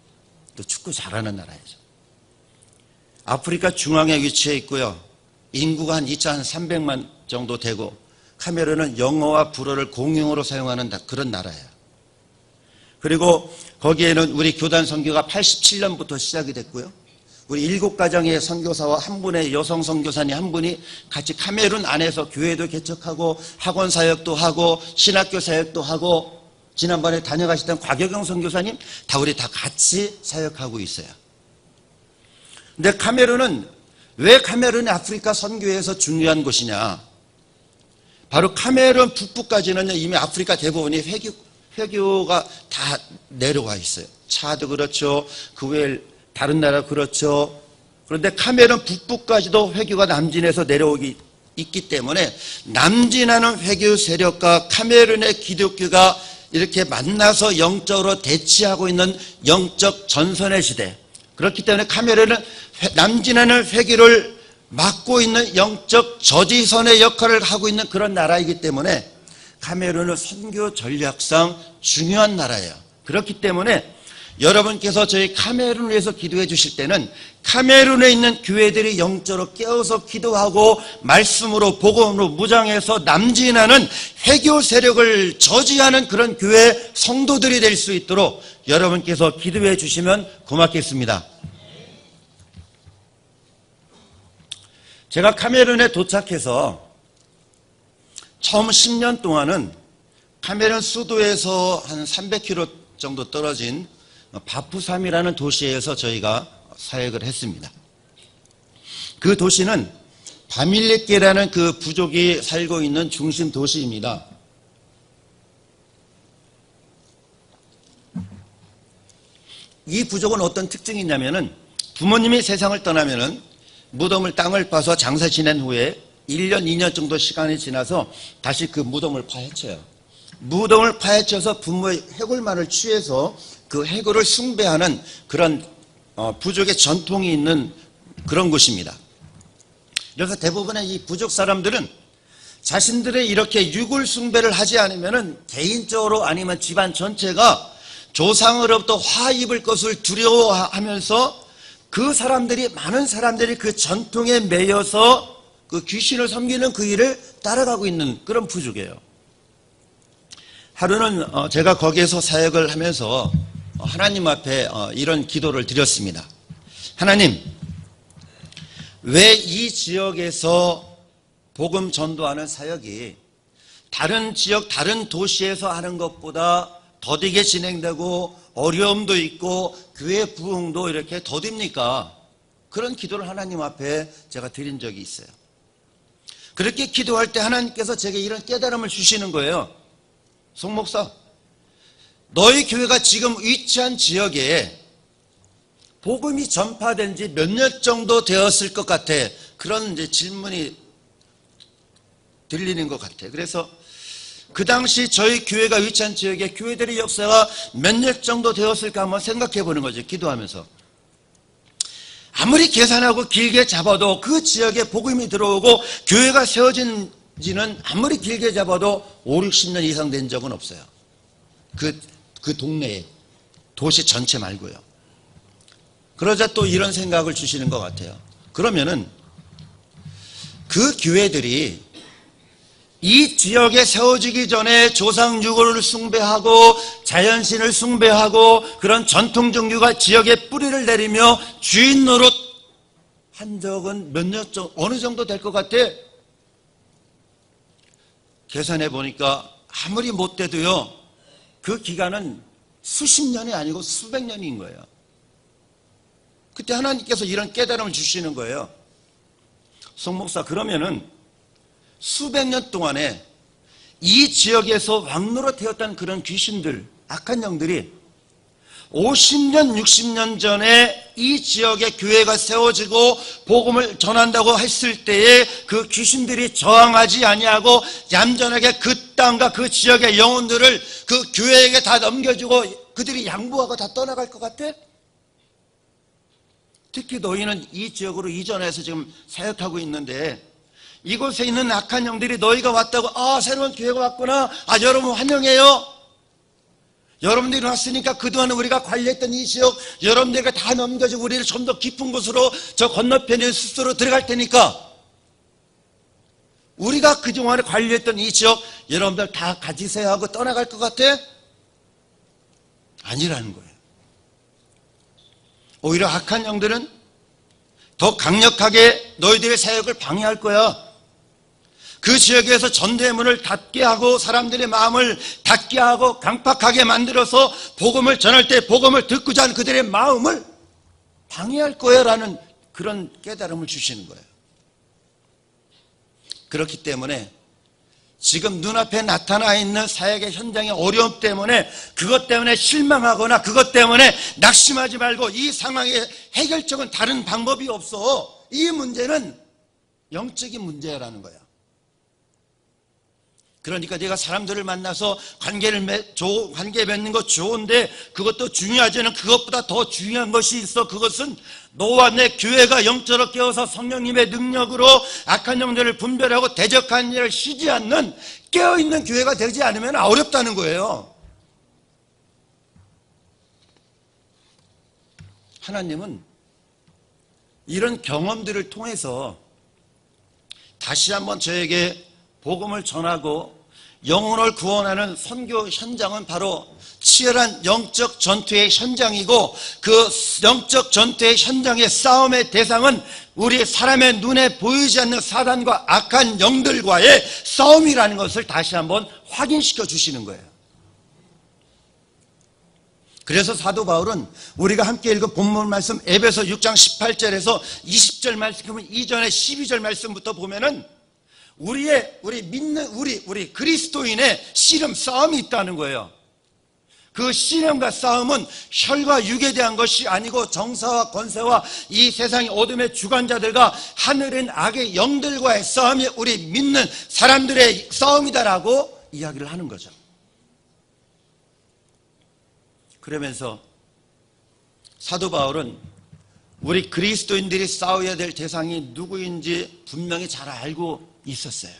또 축구 잘하는 나라예요. 아프리카 중앙에 위치해 있고요, 인구가 한 2,300만 정도 되고, 카메룬은 영어와 불어를 공용어로 사용하는 그런 나라예요. 그리고 거기에는 우리 교단 선교가 87년부터 시작이 됐고요, 우리 7가정의 선교사와 한 분의 여성 선교사님 한 분이 같이 카메룬 안에서 교회도 개척하고 학원 사역도 하고 신학교 사역도 하고, 지난번에 다녀가시던 곽여경 선교사님 우리 다 같이 사역하고 있어요. 근데 카메룬은 왜 카메룬이 아프리카 선교에서 중요한 곳이냐? 바로 카메룬 북부까지는 이미 아프리카 대부분이 회교가 다 내려와 있어요. 차도 그렇죠, 그 외에 다른 나라 그렇죠. 그런데 카메룬 북부까지도 회교가 남진에서 내려오기 있기 때문에 남진하는 회교 세력과 카메룬의 기독교가 이렇게 만나서 영적으로 대치하고 있는 영적 전선의 시대. 그렇기 때문에 카메룬은 남진하는 회교를 막고 있는 영적 저지선의 역할을 하고 있는 그런 나라이기 때문에 카메룬은 선교 전략상 중요한 나라예요. 그렇기 때문에 여러분께서 저희 카메룬을 위해서 기도해 주실 때는 카메룬에 있는 교회들이 영적으로 깨어서 기도하고 말씀으로 복음으로 무장해서 남진하는 회교 세력을 저지하는 그런 교회 성도들이 될 수 있도록 여러분께서 기도해 주시면 고맙겠습니다. 제가 카메룬에 도착해서 처음 10년 동안은 카메룬 수도에서 한 300km 정도 떨어진 바푸삼이라는 도시에서 저희가 사역을 했습니다. 그 도시는 바밀레케라는 그 부족이 살고 있는 중심 도시입니다. 이 부족은 어떤 특징이 있냐면은 부모님이 세상을 떠나면은 무덤을 땅을 파서 장사 지낸 후에 1년, 2년 정도 시간이 지나서 다시 그 무덤을 파헤쳐요. 무덤을 파헤쳐서 부모의 해골만을 취해서 그 해골을 숭배하는 그런 부족의 전통이 있는 그런 곳입니다. 그래서 대부분의 이 부족 사람들은 자신들의 이렇게 유골 숭배를 하지 않으면은 개인적으로 아니면 집안 전체가 조상으로부터 화 입을 것을 두려워하면서 그 사람들이 많은 사람들이 그 전통에 매여서 그 귀신을 섬기는 그 일을 따라가고 있는 그런 부족이에요. 하루는 제가 거기에서 사역을 하면서 하나님 앞에 이런 기도를 드렸습니다. 하나님, 왜 이 지역에서 복음 전도하는 사역이 다른 지역, 다른 도시에서 하는 것보다 더디게 진행되고 어려움도 있고 교회 부흥도 이렇게 더딥니까? 그런 기도를 하나님 앞에 제가 드린 적이 있어요. 그렇게 기도할 때 하나님께서 제게 이런 깨달음을 주시는 거예요. 송 목사, 너희 교회가 지금 위치한 지역에 복음이 전파된 지 몇 년 정도 되었을 것 같아. 그런 이제 질문이 들리는 것 같아. 그래서 그 당시 저희 교회가 위치한 지역에 교회들의 역사가 몇 년 정도 되었을까 한번 생각해 보는 거죠. 기도하면서. 아무리 계산하고 길게 잡아도 그 지역에 복음이 들어오고 교회가 세워진 지는 아무리 길게 잡아도 5, 60년 이상 된 적은 없어요. 그 동네에, 도시 전체 말고요. 그러자 또 이런 생각을 주시는 것 같아요. 그러면은 그 교회들이 이 지역에 세워지기 전에 조상 유골을 숭배하고 자연신을 숭배하고 그런 전통 종교가 지역에 뿌리를 내리며 주인 노릇 한 적은 몇 년 정도, 어느 정도 될 것 같아? 계산해 보니까 아무리 못 돼도요, 그 기간은 수십 년이 아니고 수백 년인 거예요. 그때 하나님께서 이런 깨달음을 주시는 거예요. 송 목사, 그러면은 수백 년 동안에 이 지역에서 왕노릇되었던 그런 귀신들, 악한 영들이 50년, 60년 전에 이 지역에 교회가 세워지고 복음을 전한다고 했을 때에 그 귀신들이 저항하지 아니하고 얌전하게 그 땅과 그 지역의 영혼들을 그 교회에게 다 넘겨주고 그들이 양보하고 다 떠나갈 것 같아? 특히 너희는 이 지역으로 이전해서 지금 사역하고 있는데 이곳에 있는 악한 영들이 너희가 왔다고, 아, 새로운 교회가 왔구나, 아, 여러분 환영해요. 여러분들이 왔으니까 그동안 우리가 관리했던 이 지역 여러분들에게 다 넘겨주고 우리를 좀 더 깊은 곳으로 저 건너편에 숲으로 들어갈 테니까 우리가 그동안에 관리했던 이 지역 여러분들 다 가지세요 하고 떠나갈 것 같아? 아니라는 거예요. 오히려 악한 영들은 더 강력하게 너희들의 사역을 방해할 거야. 그 지역에서 전도의 문을 닫게 하고 사람들의 마음을 닫게 하고 강팍하게 만들어서 복음을 전할 때 복음을 듣고자 하는 그들의 마음을 방해할 거야 라는 그런 깨달음을 주시는 거예요. 그렇기 때문에 지금 눈앞에 나타나 있는 사역의 현장의 어려움 때문에, 그것 때문에 실망하거나 그것 때문에 낙심하지 말고, 이 상황의 해결책은 다른 방법이 없어. 이 문제는 영적인 문제라는 거야. 그러니까 내가 사람들을 만나서 관계 맺는 거 좋은데, 그것도 중요하지만 그것보다 더 중요한 것이 있어. 그것은 너와 내 교회가 영적으로 깨어서 성령님의 능력으로 악한 영들을 분별하고 대적하는 일을 쉬지 않는 깨어있는 교회가 되지 않으면 어렵다는 거예요. 하나님은 이런 경험들을 통해서 다시 한번 저에게 복음을 전하고 영혼을 구원하는 선교 현장은 바로 치열한 영적 전투의 현장이고, 그 영적 전투의 현장의 싸움의 대상은 우리 사람의 눈에 보이지 않는 사단과 악한 영들과의 싸움이라는 것을 다시 한번 확인시켜 주시는 거예요. 그래서 사도 바울은 우리가 함께 읽은 본문 말씀 에베소 6장 18절에서 20절 말씀, 이전에 12절 말씀부터 보면은 우리 그리스도인의 씨름 싸움이 있다는 거예요. 그 씨름과 싸움은 혈과 육에 대한 것이 아니고 정사와 권세와 이 세상의 어둠의 주관자들과 하늘인 악의 영들과의 싸움이 우리 믿는 사람들의 싸움이다라고 이야기를 하는 거죠. 그러면서 사도 바울은 우리 그리스도인들이 싸워야 될 대상이 누구인지 분명히 잘 알고 있었어요.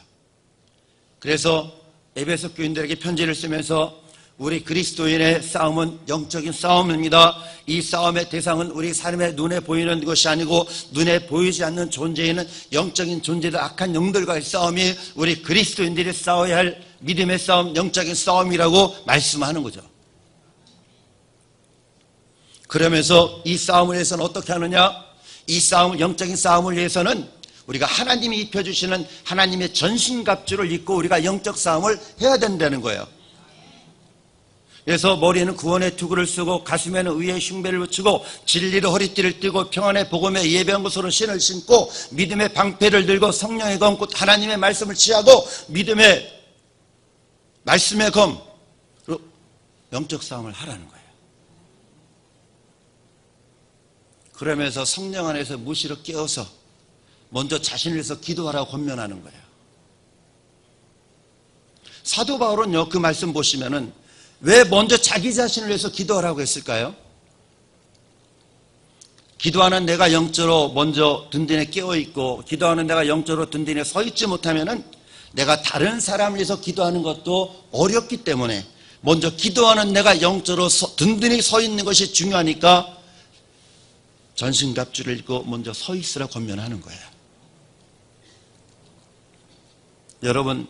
그래서 에베소 교인들에게 편지를 쓰면서 우리 그리스도인의 싸움은 영적인 싸움입니다. 이 싸움의 대상은 우리 삶의 눈에 보이는 것이 아니고 눈에 보이지 않는 존재에는 영적인 존재들, 악한 영들과의 싸움이 우리 그리스도인들이 싸워야 할 믿음의 싸움, 영적인 싸움이라고 말씀하는 거죠. 그러면서 이 싸움을 위해서는 어떻게 하느냐? 이 싸움, 영적인 싸움을 위해서는 우리가 하나님이 입혀주시는 하나님의 전신갑주를 입고 우리가 영적 싸움을 해야 된다는 거예요. 그래서 머리에는 구원의 투구를 쓰고 가슴에는 의의 흉배를 붙이고 진리로 허리띠를 띠고 평안의 복음의 예배한 것으로 신을 신고 믿음의 방패를 들고 성령의 검 곧 하나님의 말씀을 취하고 믿음의 말씀의 검으로 영적 싸움을 하라는 거예요. 그러면서 성령 안에서 무시로 깨어서 먼저 자신을 위해서 기도하라고 권면하는 거예요. 사도 바울은요, 그 말씀 보시면은 왜 먼저 자기 자신을 위해서 기도하라고 했을까요? 기도하는 내가 영적으로 먼저 든든히 깨어있고 기도하는 내가 영적으로 든든히 서있지 못하면은 내가 다른 사람을 위해서 기도하는 것도 어렵기 때문에 먼저 기도하는 내가 영적으로 든든히 서있는 것이 중요하니까 전신갑주를 입고 먼저 서있으라 권면하는 거예요. 여러분,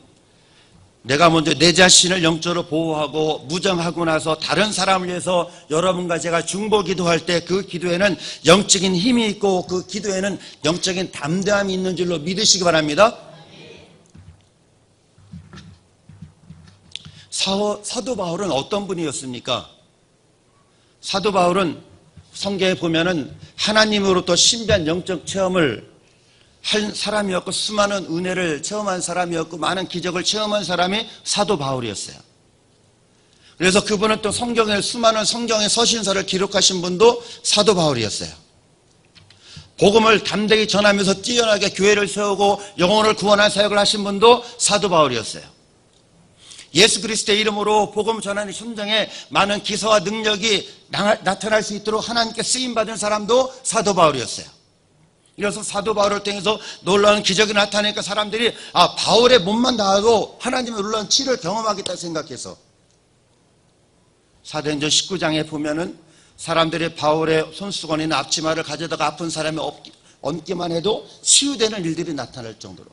내가 먼저 내 자신을 영적으로 보호하고 무장하고 나서 다른 사람을 위해서 여러분과 제가 중보 기도할 때 그 기도에는 영적인 힘이 있고 그 기도에는 영적인 담대함이 있는 줄로 믿으시기 바랍니다. 사도 바울은 어떤 분이었습니까? 사도 바울은 성경에 보면은 하나님으로부터 신비한 영적 체험을 한 사람이었고 수많은 은혜를 체험한 사람이었고 많은 기적을 체험한 사람이 사도 바울이었어요. 그래서 그분은 또 성경에 수많은 성경의 서신서를 기록하신 분도 사도 바울이었어요. 복음을 담대히 전하면서 뛰어나게 교회를 세우고 영혼을 구원한 사역을 하신 분도 사도 바울이었어요. 예수 그리스도의 이름으로 복음 전하는 현장에 많은 기사와 능력이 나타날 수 있도록 하나님께 쓰임받은 사람도 사도 바울이었어요. 이래서 사도 바울을 통해서 놀라운 기적이 나타나니까 사람들이 바울의 몸만 닿아도 하나님의 놀라운 치유를 경험하겠다 생각해서 사도행전 19장에 보면은 사람들이 바울의 손수건이나 앞치마를 가져다가 아픈 사람이 얹기만 해도 치유되는 일들이 나타날 정도로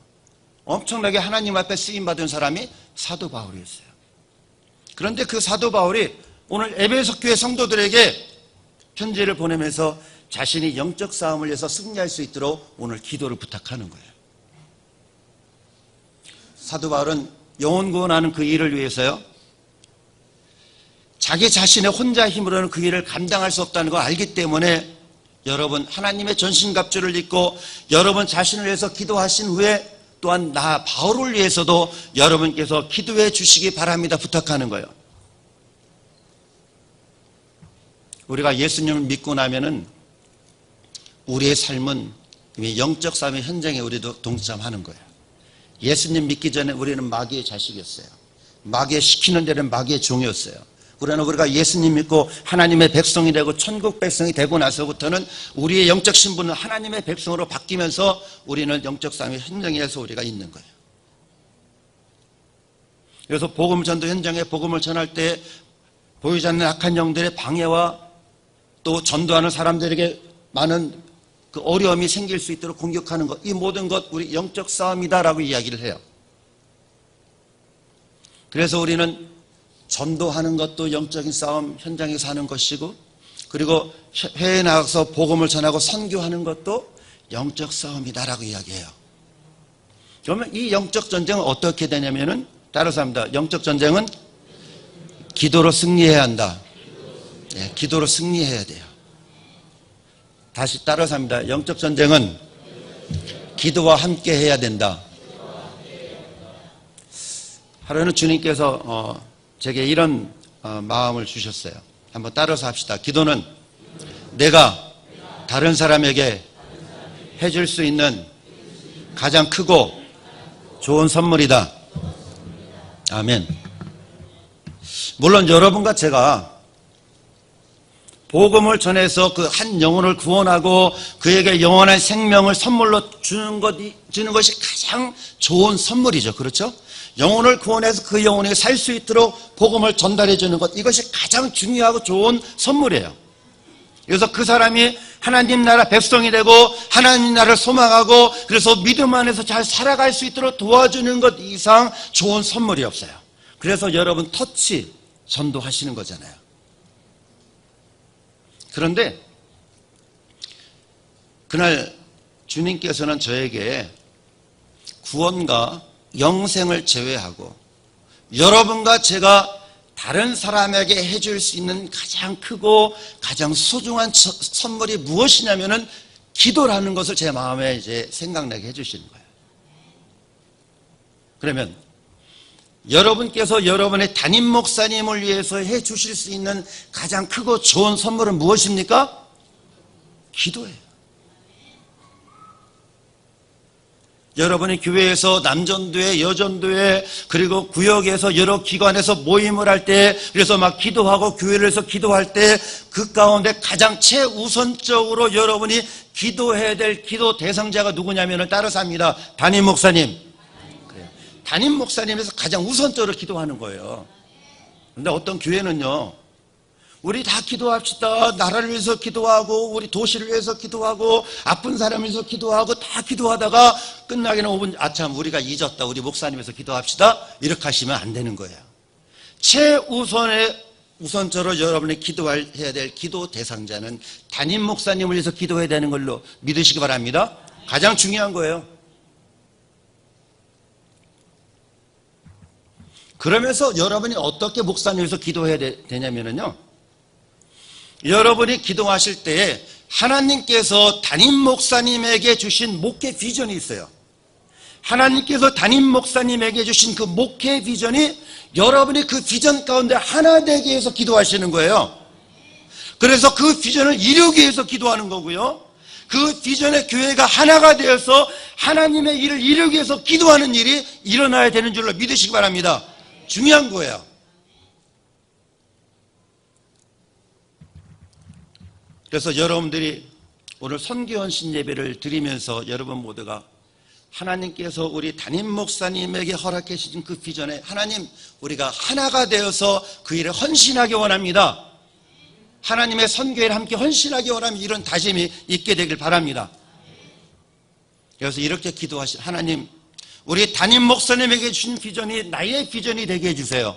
엄청나게 하나님 앞에 쓰임받은 사람이 사도 바울이었어요. 그런데 그 사도 바울이 오늘 에베소 교회 성도들에게 편지를 보내면서 자신이 영적 싸움을 위해서 승리할 수 있도록 오늘 기도를 부탁하는 거예요. 사도 바울은 영혼 구원하는 그 일을 위해서요, 자기 자신의 혼자 힘으로는 그 일을 감당할 수 없다는 걸 알기 때문에 여러분 하나님의 전신갑주를 입고 여러분 자신을 위해서 기도하신 후에 또한 나 바울을 위해서도 여러분께서 기도해 주시기 바랍니다. 부탁하는 거예요. 우리가 예수님을 믿고 나면은 우리의 삶은 영적 삶의 현장에 우리도 동참하는 거예요. 예수님 믿기 전에 우리는 마귀의 자식이었어요. 마귀의 시키는 대로 마귀의 종이었어요. 그러나 우리가 예수님 믿고 하나님의 백성이 되고 천국 백성이 되고 나서부터는 우리의 영적 신분은 하나님의 백성으로 바뀌면서 우리는 영적 삶의 현장에서 우리가 있는 거예요. 그래서 복음 전도 현장에 복음을 전할 때 보이지 않는 악한 영들의 방해와 또 전도하는 사람들에게 많은 그 어려움이 생길 수 있도록 공격하는 것, 이 모든 것 우리 영적 싸움이다라고 이야기를 해요. 그래서 우리는 전도하는 것도 영적인 싸움 현장에서 하는 것이고, 그리고 해외에 나가서 복음을 전하고 선교하는 것도 영적 싸움이다라고 이야기해요. 그러면 이 영적 전쟁은 어떻게 되냐면은, 따라서 합니다. 영적 전쟁은 기도로 승리해야 한다. 네, 기도로 승리해야 돼요. 다시 따라서 합니다. 영적 전쟁은 기도와 함께 해야 된다. 하루는 주님께서 제게 이런 마음을 주셨어요. 한번 따라서 합시다. 기도는 내가 다른 사람에게 해줄 수 있는 가장 크고 좋은 선물이다. 아멘. 물론 여러분과 제가 복음을 전해서 그 한 영혼을 구원하고 그에게 영원한 생명을 선물로 주는 것이 가장 좋은 선물이죠. 그렇죠? 영혼을 구원해서 그 영혼이 살 수 있도록 복음을 전달해 주는 것, 이것이 가장 중요하고 좋은 선물이에요. 그래서 그 사람이 하나님 나라 백성이 되고 하나님 나라를 소망하고 그래서 믿음 안에서 잘 살아갈 수 있도록 도와주는 것 이상 좋은 선물이 없어요. 그래서 여러분 터치 전도하시는 거잖아요. 그런데 그날 주님께서는 저에게 구원과 영생을 제외하고 여러분과 제가 다른 사람에게 해줄 수 있는 가장 크고 가장 소중한 선물이 무엇이냐면은 기도라는 것을 제 마음에 이제 생각나게 해주시는 거예요. 그러면 여러분께서 여러분의 담임 목사님을 위해서 해 주실 수 있는 가장 크고 좋은 선물은 무엇입니까? 기도예요. 여러분이 교회에서 남전도회, 여전도회, 그리고 구역에서 여러 기관에서 모임을 할 때, 그래서 막 기도하고 교회를 해서 기도할 때, 그 가운데 가장 최우선적으로 여러분이 기도해야 될 기도 대상자가 누구냐면 따라서 합니다. 담임 목사님. 담임 목사님에서 가장 우선적으로 기도하는 거예요. 그런데 어떤 교회는요, 우리 다 기도합시다. 나라를 위해서 기도하고 우리 도시를 위해서 기도하고 아픈 사람을 위해서 기도하고 다 기도하다가 끝나기는 5분 아참 우리가 잊었다. 우리 목사님에서 기도합시다. 이렇게 하시면 안 되는 거예요. 우선적으로 여러분이 기도해야 될 기도 대상자는 담임 목사님을 위해서 기도해야 되는 걸로 믿으시기 바랍니다. 가장 중요한 거예요. 그러면서 여러분이 어떻게 목사님 위해서 기도해야 되냐면요, 여러분이 기도하실 때에 하나님께서 담임 목사님에게 주신 목회 비전이 있어요. 하나님께서 담임 목사님에게 주신 그 목회 비전이 여러분이 그 비전 가운데 하나 되기 위해서 기도하시는 거예요. 그래서 그 비전을 이루기 위해서 기도하는 거고요, 그 비전의 교회가 하나가 되어서 하나님의 일을 이루기 위해서 기도하는 일이 일어나야 되는 줄로 믿으시기 바랍니다. 중요한 거예요. 그래서 여러분들이 오늘 선교헌신 예배를 드리면서 여러분 모두가 하나님께서 우리 담임 목사님에게 허락해 주신 그 비전에 하나님, 우리가 하나가 되어서 그 일에 헌신하기 원합니다. 하나님의 선교회를 함께 헌신하기 원하면 이런 다짐이 있게 되길 바랍니다. 그래서 이렇게 기도하신 하나님, 우리 담임 목사님에게 주신 비전이 나의 비전이 되게 해주세요.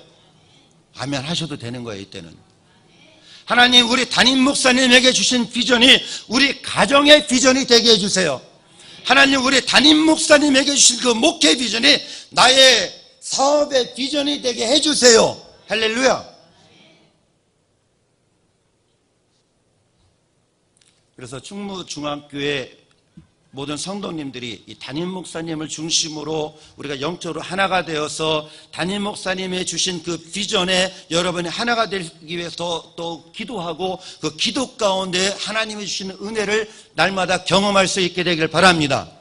아멘 하셔도 되는 거예요. 이때는 하나님, 우리 담임 목사님에게 주신 비전이 우리 가정의 비전이 되게 해주세요. 하나님, 우리 담임 목사님에게 주신 그 목회 비전이 나의 사업의 비전이 되게 해주세요. 할렐루야. 그래서 충무중앙교회 모든 성도님들이 이 담임 목사님을 중심으로 우리가 영적으로 하나가 되어서 담임 목사님이 주신 그 비전에 여러분이 하나가 되기 위해서 또 기도하고 그 기도 가운데 하나님이 주시는 은혜를 날마다 경험할 수 있게 되길 바랍니다.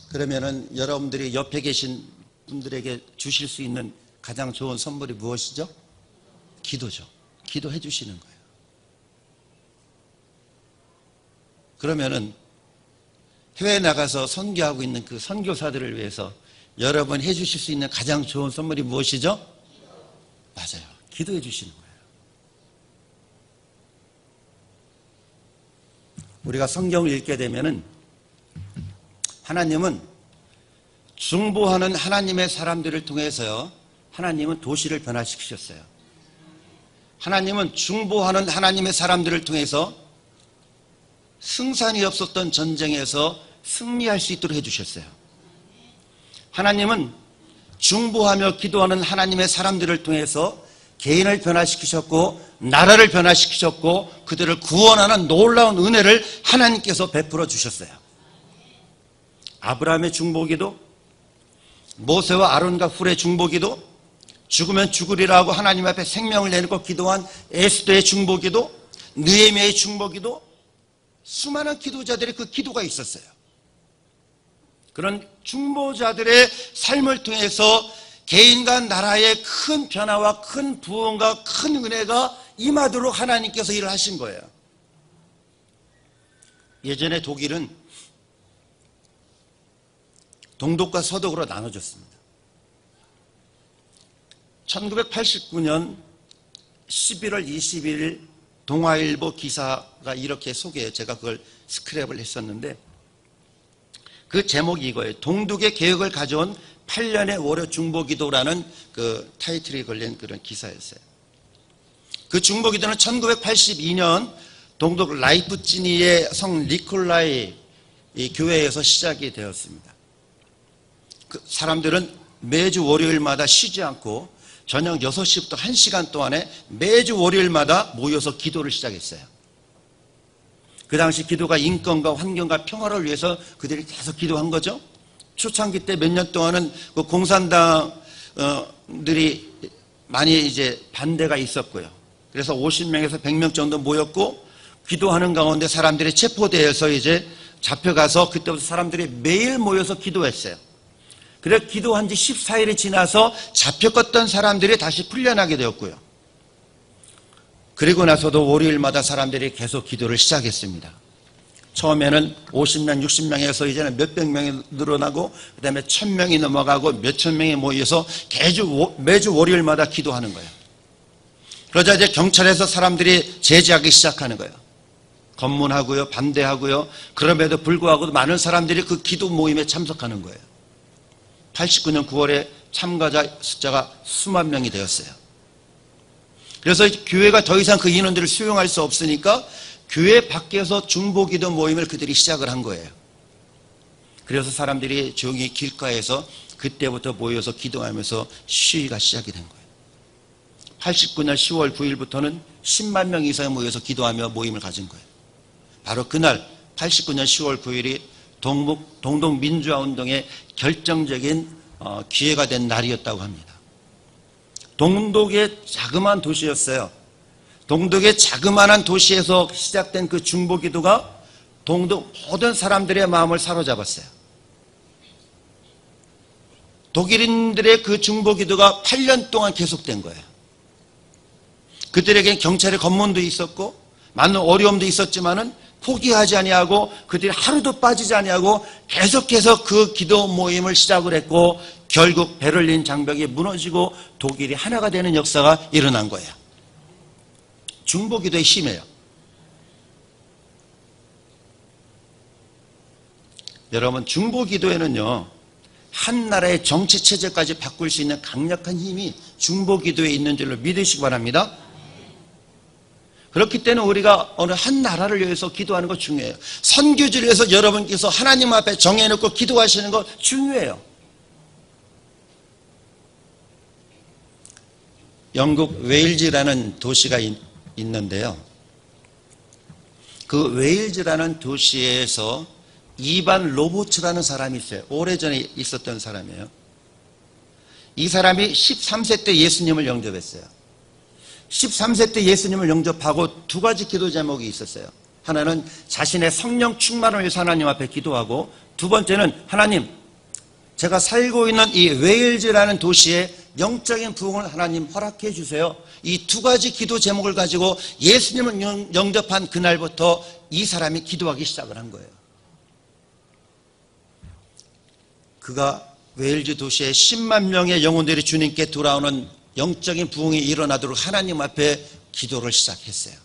그러면은 여러분들이 옆에 계신 분들에게 주실 수 있는 가장 좋은 선물이 무엇이죠? 기도죠. 기도해 주시는 거예요. 그러면은 해외에 나가서 선교하고 있는 그 선교사들을 위해서 여러분 해 주실 수 있는 가장 좋은 선물이 무엇이죠? 맞아요. 기도해 주시는 거예요. 우리가 성경을 읽게 되면은 하나님은 중보하는 하나님의 사람들을 통해서요, 하나님은 도시를 변화시키셨어요. 하나님은 중보하는 하나님의 사람들을 통해서 승산이 없었던 전쟁에서 승리할 수 있도록 해주셨어요. 하나님은 중보하며 기도하는 하나님의 사람들을 통해서 개인을 변화시키셨고 나라를 변화시키셨고 그들을 구원하는 놀라운 은혜를 하나님께서 베풀어 주셨어요. 아브라함의 중보기도, 모세와 아론과 훌의 중보기도, 죽으면 죽으리라고 하나님 앞에 생명을 내놓고 기도한 에스더의 중보기도, 느헤미야의 중보기도, 수많은 기도자들의 그 기도가 있었어요. 그런 중보자들의 삶을 통해서 개인과 나라의 큰 변화와 큰 부흥과 큰 은혜가 임하도록 하나님께서 일을 하신 거예요. 예전에 독일은 동독과 서독으로 나눠졌습니다. 1989년 11월 21일 동아일보 기사가 이렇게 소개해요. 제가 그걸 스크랩을 했었는데 그 제목이 이거예요. 동독의 개혁을 가져온 8년의 월요 중보기도라는 그 타이틀이 걸린 그런 기사였어요. 그 중보기도는 1982년 동독 라이프치니의 성 니콜라이 교회에서 시작이 되었습니다. 그 사람들은 매주 월요일마다 쉬지 않고 저녁 6시부터 1시간 동안에 매주 월요일마다 모여서 기도를 시작했어요. 그 당시 기도가 인권과 환경과 평화를 위해서 그들이 계속 기도한 거죠. 초창기 때 몇 년 동안은 그 공산당들이 많이 이제 반대가 있었고요. 그래서 50명에서 100명 정도 모였고 기도하는 가운데 사람들이 체포되어서 이제 잡혀가서 그때부터 사람들이 매일 모여서 기도했어요. 그래서 기도한 지 14일이 지나서 잡혔던 사람들이 다시 풀려나게 되었고요. 그리고 나서도 월요일마다 사람들이 계속 기도를 시작했습니다. 처음에는 50명, 60명에서 이제는 몇백 명이 늘어나고 그 다음에 1000명이 넘어가고 몇천 명이 모여서 매주 월요일마다 기도하는 거예요. 그러자 이제 경찰에서 사람들이 제지하기 시작하는 거예요. 검문하고요, 반대하고요. 그럼에도 불구하고 많은 사람들이 그 기도 모임에 참석하는 거예요. 89년 9월에 참가자 숫자가 수만 명이 되었어요. 그래서 교회가 더 이상 그 인원들을 수용할 수 없으니까 교회 밖에서 중보기도 모임을 그들이 시작을 한 거예요. 그래서 사람들이 조용히 길가에서 그때부터 모여서 기도하면서 시위가 시작이 된 거예요. 89년 10월 9일부터는 10만 명 이상이 모여서 기도하며 모임을 가진 거예요. 바로 그날 89년 10월 9일이 동독 민주화 운동의 결정적인 기회가 된 날이었다고 합니다. 동독의 자그마한 도시였어요. 동독의 자그마한 도시에서 시작된 그 중보기도가 동독 모든 사람들의 마음을 사로잡았어요. 독일인들의 그 중보기도가 8년 동안 계속된 거예요. 그들에게 경찰의 검문도 있었고 많은 어려움도 있었지만은 포기하지 아니하고 그들이 하루도 빠지지 아니하고 계속해서 그 기도 모임을 시작을 했고 결국 베를린 장벽이 무너지고 독일이 하나가 되는 역사가 일어난 거예요. 중보기도의 힘이에요. 여러분 중보기도에는요 한 나라의 정치체제까지 바꿀 수 있는 강력한 힘이 중보기도에 있는 줄로 믿으시기 바랍니다. 그렇기 때문에 우리가 어느 한 나라를 위해서 기도하는 거 중요해요. 선교지를 위해서 여러분께서 하나님 앞에 정해놓고 기도하시는 거 중요해요. 영국 웨일즈라는 도시가 있는데요. 그 웨일즈라는 도시에서 이반 로보츠라는 사람이 있어요. 오래전에 있었던 사람이에요. 이 사람이 13세 때 예수님을 영접했어요. 13세 때 예수님을 영접하고 두 가지 기도 제목이 있었어요. 하나는 자신의 성령 충만을 위해서 하나님 앞에 기도하고, 두 번째는 하나님, 제가 살고 있는 이 웨일즈라는 도시에 영적인 부흥을 하나님 허락해 주세요. 이 두 가지 기도 제목을 가지고 예수님을 영접한 그날부터 이 사람이 기도하기 시작을 한 거예요. 그가 웨일즈 도시에 10만 명의 영혼들이 주님께 돌아오는 영적인 부흥이 일어나도록 하나님 앞에 기도를 시작했어요.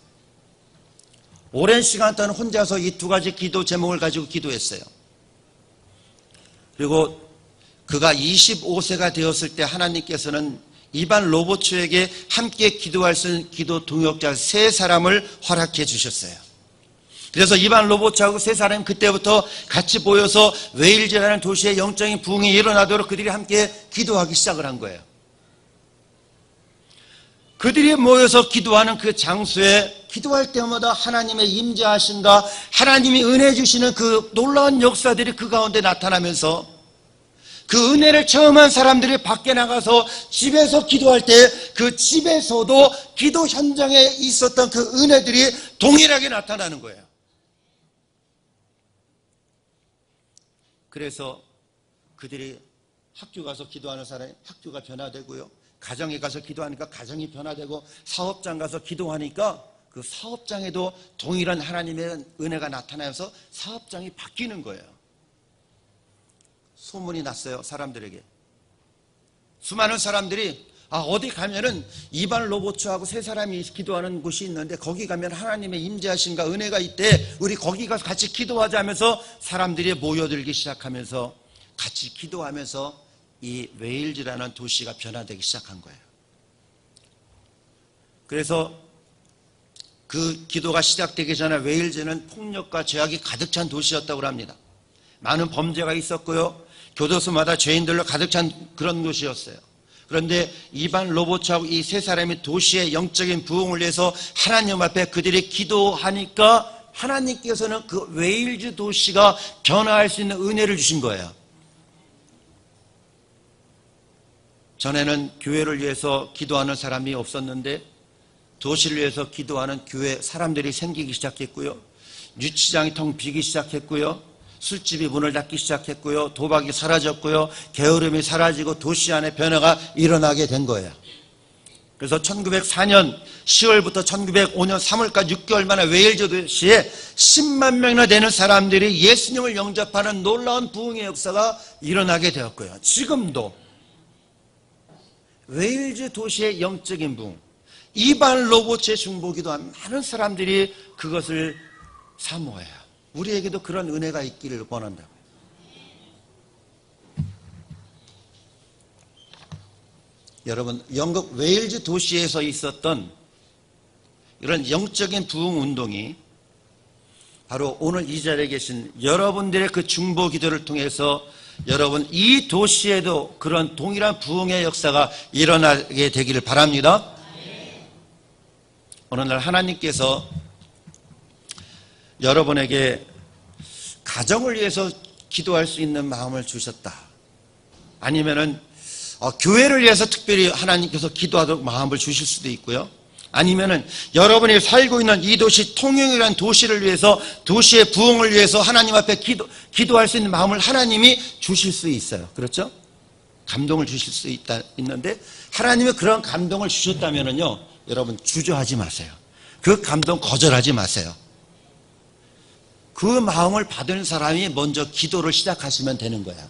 오랜 시간 동안 혼자서 이 두 가지 기도 제목을 가지고 기도했어요. 그리고 그가 25세가 되었을 때 하나님께서는 이반 로보츠에게 함께 기도할 수 있는 기도 동역자 3사람을 허락해 주셨어요. 그래서 이반 로보츠하고 3사람이 그때부터 같이 모여서 웨일즈라는 도시의 영적인 부흥이 일어나도록 그들이 함께 기도하기 시작을 한 거예요. 그들이 모여서 기도하는 그 장소에 기도할 때마다 하나님의 임재하심과 하나님이 은혜 주시는 그 놀라운 역사들이 그 가운데 나타나면서 그 은혜를 체험한 사람들이 밖에 나가서 집에서 기도할 때 그 집에서도 기도 현장에 있었던 그 은혜들이 동일하게 나타나는 거예요. 그래서 그들이 학교 가서 기도하는 사람이 학교가 변화되고요, 가정에 가서 기도하니까 가정이 변화되고, 사업장 가서 기도하니까 그 사업장에도 동일한 하나님의 은혜가 나타나서 사업장이 바뀌는 거예요. 소문이 났어요. 사람들에게. 수많은 사람들이 어디 가면은 이반 로보츠하고 3사람이 기도하는 곳이 있는데 거기 가면 하나님의 임재하심과 은혜가 있대, 우리 거기 가서 같이 기도하자 하면서 사람들이 모여들기 시작하면서 같이 기도하면서 이 웨일즈라는 도시가 변화되기 시작한 거예요. 그래서 그 기도가 시작되기 전에 웨일즈는 폭력과 죄악이 가득 찬 도시였다고 합니다. 많은 범죄가 있었고요, 교도소마다 죄인들로 가득 찬 그런 곳이었어요. 그런데 이반 로보츠하고 이 3사람이 도시의 영적인 부흥을 위해서 하나님 앞에 그들이 기도하니까 하나님께서는 그 웨일즈 도시가 변화할 수 있는 은혜를 주신 거예요. 전에는 교회를 위해서 기도하는 사람이 없었는데 도시를 위해서 기도하는 교회 사람들이 생기기 시작했고요, 유치장이 텅 비기 시작했고요, 술집이 문을 닫기 시작했고요, 도박이 사라졌고요, 게으름이 사라지고 도시 안에 변화가 일어나게 된 거예요. 그래서 1904년 10월부터 1905년 3월까지 6개월 만에 웨일즈 도시에 10만 명이나 되는 사람들이 예수님을 영접하는 놀라운 부흥의 역사가 일어나게 되었고요. 지금도 웨일즈 도시의 영적인 부흥, 이반 로보츠의 중보기도 한 많은 사람들이 그것을 사모해요. 우리에게도 그런 은혜가 있기를 원한다고요. 여러분, 영국 웨일즈 도시에서 있었던 이런 영적인 부흥 운동이 바로 오늘 이 자리에 계신 여러분들의 그 중보 기도를 통해서 여러분 이 도시에도 그런 동일한 부흥의 역사가 일어나게 되기를 바랍니다. 어느 날 하나님께서 여러분에게 가정을 위해서 기도할 수 있는 마음을 주셨다, 아니면은 교회를 위해서 특별히 하나님께서 기도하도록 마음을 주실 수도 있고요, 아니면은 여러분이 살고 있는 이 도시 통영이라는 도시를 위해서, 도시의 부흥을 위해서 하나님 앞에 기도할 수 있는 마음을 하나님이 주실 수 있어요. 그렇죠? 감동을 주실 수 있는데 하나님이 그런 감동을 주셨다면은요, 여러분 주저하지 마세요. 그 감동 거절하지 마세요. 그 마음을 받은 사람이 먼저 기도를 시작하시면 되는 거예요.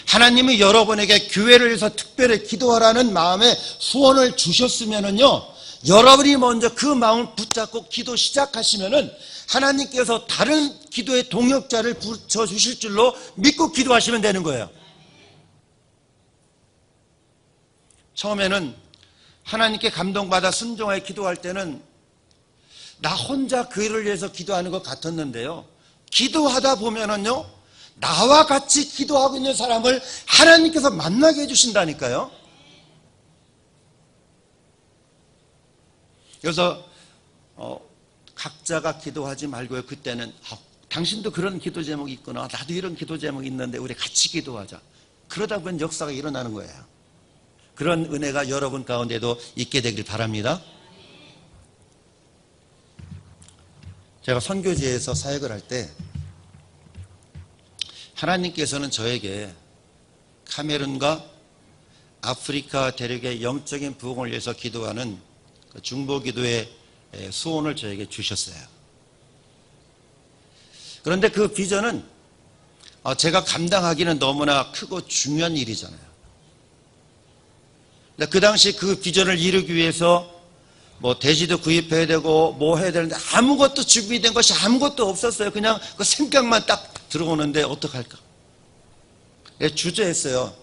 하나님이 여러분에게 교회를 위해서 특별히 기도하라는 마음에 소원을 주셨으면은요, 여러분이 먼저 그 마음을 붙잡고 기도 시작하시면은 하나님께서 다른 기도의 동역자를 붙여주실 줄로 믿고 기도하시면 되는 거예요. 처음에는 하나님께 감동받아 순종하여 기도할 때는 나 혼자 그 일을 위해서 기도하는 것 같았는데요, 기도하다 보면은요, 나와 같이 기도하고 있는 사람을 하나님께서 만나게 해주신다니까요. 그래서 각자가 기도하지 말고요. 그때는 당신도 그런 기도 제목이 있구나. 나도 이런 기도 제목이 있는데 우리 같이 기도하자. 그러다 보면 역사가 일어나는 거예요. 그런 은혜가 여러분 가운데도 있게 되길 바랍니다. 제가 선교지에서 사역을 할 때 하나님께서는 저에게 카메룬과 아프리카 대륙의 영적인 부흥을 위해서 기도하는 중보기도의 소원을 저에게 주셨어요. 그런데 그 비전은 제가 감당하기는 너무나 크고 중요한 일이잖아요. 그 당시 그 비전을 이루기 위해서 뭐 대지도 구입해야 되고 뭐 해야 되는데 아무것도 준비된 것이 아무것도 없었어요. 그냥 그 생각만 딱 들어오는데 어떡할까? 주저했어요.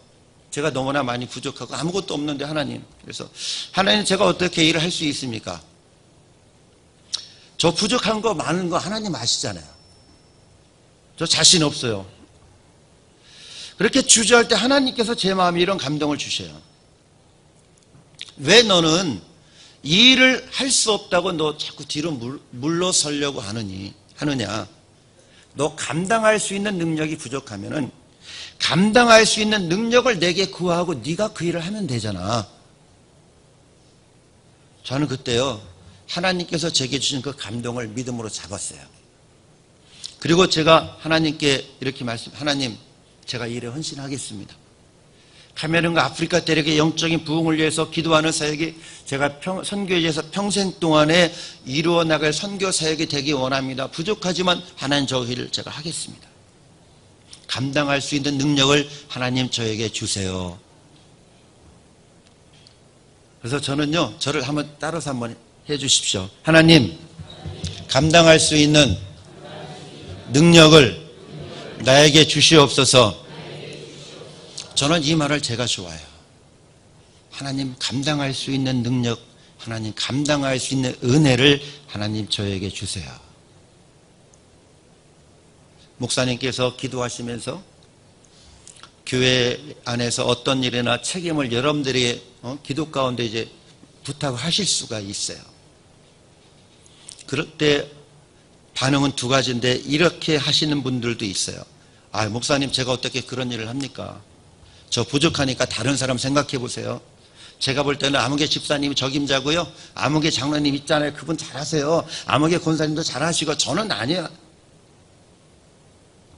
제가 너무나 많이 부족하고 아무것도 없는데 하나님. 그래서 하나님 제가 어떻게 일을 할 수 있습니까? 저 부족한 거 많은 거 하나님 아시잖아요. 저 자신 없어요. 그렇게 주저할 때 하나님께서 제 마음에 이런 감동을 주셔요. 왜 너는 이 일을 할 수 없다고 너 자꾸 뒤로 물러서려고 하느냐? 너 감당할 수 있는 능력이 부족하면은 감당할 수 있는 능력을 내게 구하고 네가 그 일을 하면 되잖아. 저는 그때요, 하나님께서 제게 주신 그 감동을 믿음으로 잡았어요. 그리고 제가 하나님께 이렇게 하나님, 제가 이 일에 헌신하겠습니다. 카메룬과 아프리카 대륙의 영적인 부흥을 위해서 기도하는 사역이 제가 선교지에서 평생 동안에 이루어 나갈 선교 사역이 되기 원합니다. 부족하지만 하나님 저 일을 제가 하겠습니다. 감당할 수 있는 능력을 하나님 저에게 주세요. 그래서 저는요, 저를 따라서 한번 해 주십시오. 하나님, 감당할 수 있는 능력을 나에게 주시옵소서. 저는 이 말을 제가 좋아해요. 하나님, 감당할 수 있는 능력, 하나님 감당할 수 있는 은혜를 하나님 저에게 주세요. 목사님께서 기도하시면서 교회 안에서 어떤 일이나 책임을 여러분들이 기도 가운데 이제 부탁하실 수가 있어요. 그럴 때 반응은 두 가지인데 이렇게 하시는 분들도 있어요. 목사님, 제가 어떻게 그런 일을 합니까? 저 부족하니까 다른 사람 생각해 보세요. 제가 볼 때는 아무개 집사님이 적임자고요, 아무개 장로님 있잖아요. 그분 잘하세요. 아무개 권사님도 잘하시고 저는 아니에요.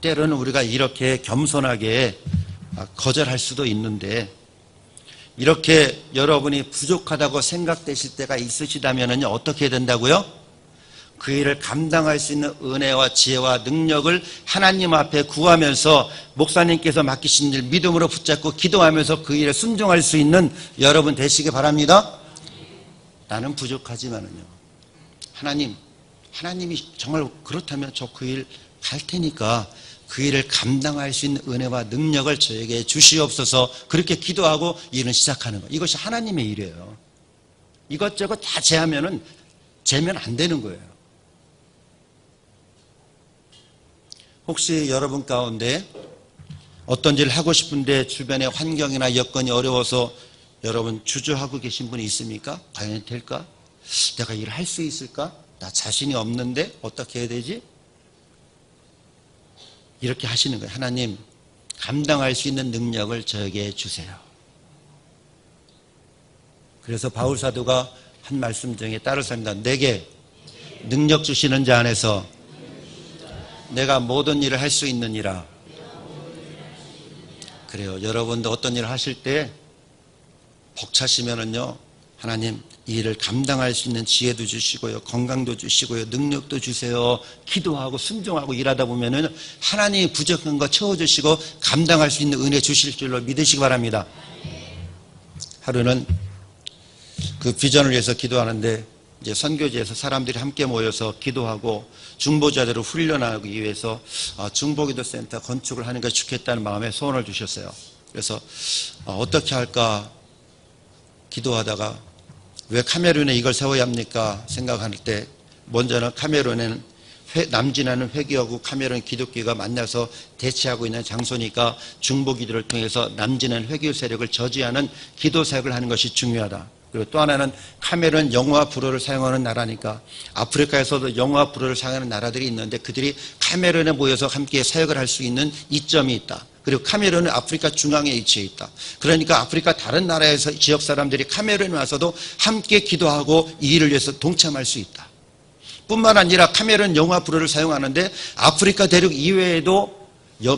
때로는 우리가 이렇게 겸손하게 거절할 수도 있는데, 이렇게 여러분이 부족하다고 생각되실 때가 있으시다면요, 어떻게 해야 된다고요? 그 일을 감당할 수 있는 은혜와 지혜와 능력을 하나님 앞에 구하면서 목사님께서 맡기신 일 믿음으로 붙잡고 기도하면서 그 일에 순종할 수 있는 여러분 되시기 바랍니다. 나는 부족하지만은요, 하나님이 정말 그렇다면 저 그 일 갈 테니까 그 일을 감당할 수 있는 은혜와 능력을 저에게 주시옵소서. 그렇게 기도하고 일은 시작하는 거예요. 이것이 하나님의 일이에요. 이것저것 다 재면 안 되는 거예요. 혹시 여러분 가운데 어떤 일을 하고 싶은데 주변의 환경이나 여건이 어려워서 여러분 주저하고 계신 분이 있습니까? 과연 될까? 내가 일을 할 수 있을까? 나 자신이 없는데 어떻게 해야 되지? 이렇게 하시는 거예요. 하나님, 감당할 수 있는 능력을 저에게 주세요. 그래서 바울 사도가 한 말씀 중에 따르습니다. 내게 능력 주시는 자 안에서 내가 모든 일을 할 수 있느니라. 그래요. 여러분도 어떤 일을 하실 때 벅차시면은요, 하나님 이 일을 감당할 수 있는 지혜도 주시고요, 건강도 주시고요, 능력도 주세요. 기도하고 순종하고 일하다 보면은 하나님이 부족한 거 채워주시고 감당할 수 있는 은혜 주실 줄로 믿으시기 바랍니다. 하루는 그 비전을 위해서 기도하는데 이제 선교지에서 사람들이 함께 모여서 기도하고 중보자들을 훈련하기 위해서 중보기도 센터 건축을 하는 것이 좋겠다는 마음에 소원을 주셨어요. 그래서 어떻게 할까 기도하다가 왜 카메룬에 이걸 세워야 합니까 생각할 때, 먼저는 카메룬에는 남진하는 회교하고 카메룬 기독교가 만나서 대치하고 있는 장소니까 중보기도를 통해서 남진하는 회교 세력을 저지하는 기도 사역을 하는 것이 중요하다. 그리고 또 하나는 카메룬 영어와 불어를 사용하는 나라니까 아프리카에서도 영어와 불어를 사용하는 나라들이 있는데 그들이 카메룬에 모여서 함께 사역을 할 수 있는 이점이 있다. 그리고 카메룬은 아프리카 중앙에 위치해 있다. 그러니까 아프리카 다른 나라에서 지역 사람들이 카메룬에 와서도 함께 기도하고 이 일을 위해서 동참할 수 있다. 뿐만 아니라 카메룬 영어와 불어를 사용하는데 아프리카 대륙 이외에도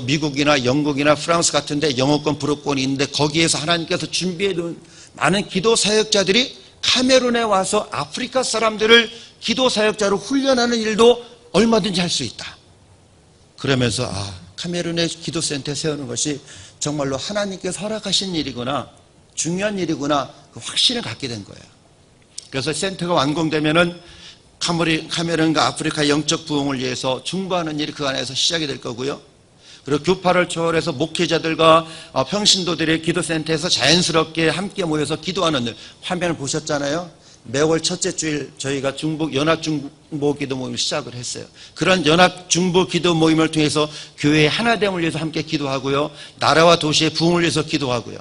미국이나 영국이나 프랑스 같은 데 영어권 불어권이 있는데 거기에서 하나님께서 준비해 놓은 많은 기도 사역자들이 카메룬에 와서 아프리카 사람들을 기도 사역자로 훈련하는 일도 얼마든지 할 수 있다. 그러면서 카메룬의 기도센터 세우는 것이 정말로 하나님께서 허락하신 일이구나, 중요한 일이구나 그 확신을 갖게 된 거예요. 그래서 센터가 완공되면은 카메룬과 아프리카 영적 부흥을 위해서 중보하는 일이 그 안에서 시작이 될 거고요. 그리고 교파를 초월해서 목회자들과 평신도들의 기도센터에서 자연스럽게 함께 모여서 기도하는 일, 화면을 보셨잖아요. 매월 첫째 주일 저희가 연합 중보 기도 모임을 시작을 했어요. 그런 연합 중보 기도 모임을 통해서 교회의 하나됨을 위해서 함께 기도하고요. 나라와 도시의 부흥을 위해서 기도하고요.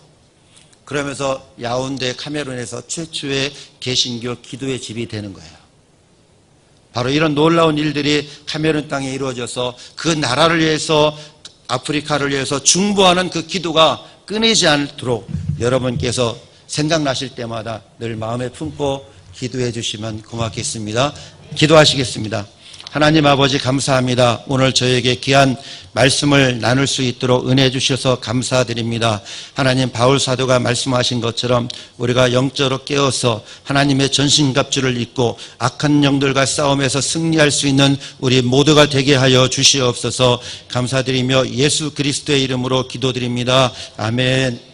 그러면서 야운데 카메룬에서 최초의 개신교 기도의 집이 되는 거예요. 바로 이런 놀라운 일들이 카메룬 땅에 이루어져서 그 나라를 위해서 아프리카를 위해서 중보하는 그 기도가 끊이지 않도록 여러분께서 생각나실 때마다 늘 마음에 품고 기도해 주시면 고맙겠습니다. 기도하시겠습니다. 하나님 아버지 감사합니다. 오늘 저에게 귀한 말씀을 나눌 수 있도록 은혜 주셔서 감사드립니다. 하나님 바울 사도가 말씀하신 것처럼 우리가 영적으로 깨어서 하나님의 전신갑주를 입고 악한 영들과 싸움에서 승리할 수 있는 우리 모두가 되게 하여 주시옵소서. 감사드리며 예수 그리스도의 이름으로 기도드립니다. 아멘.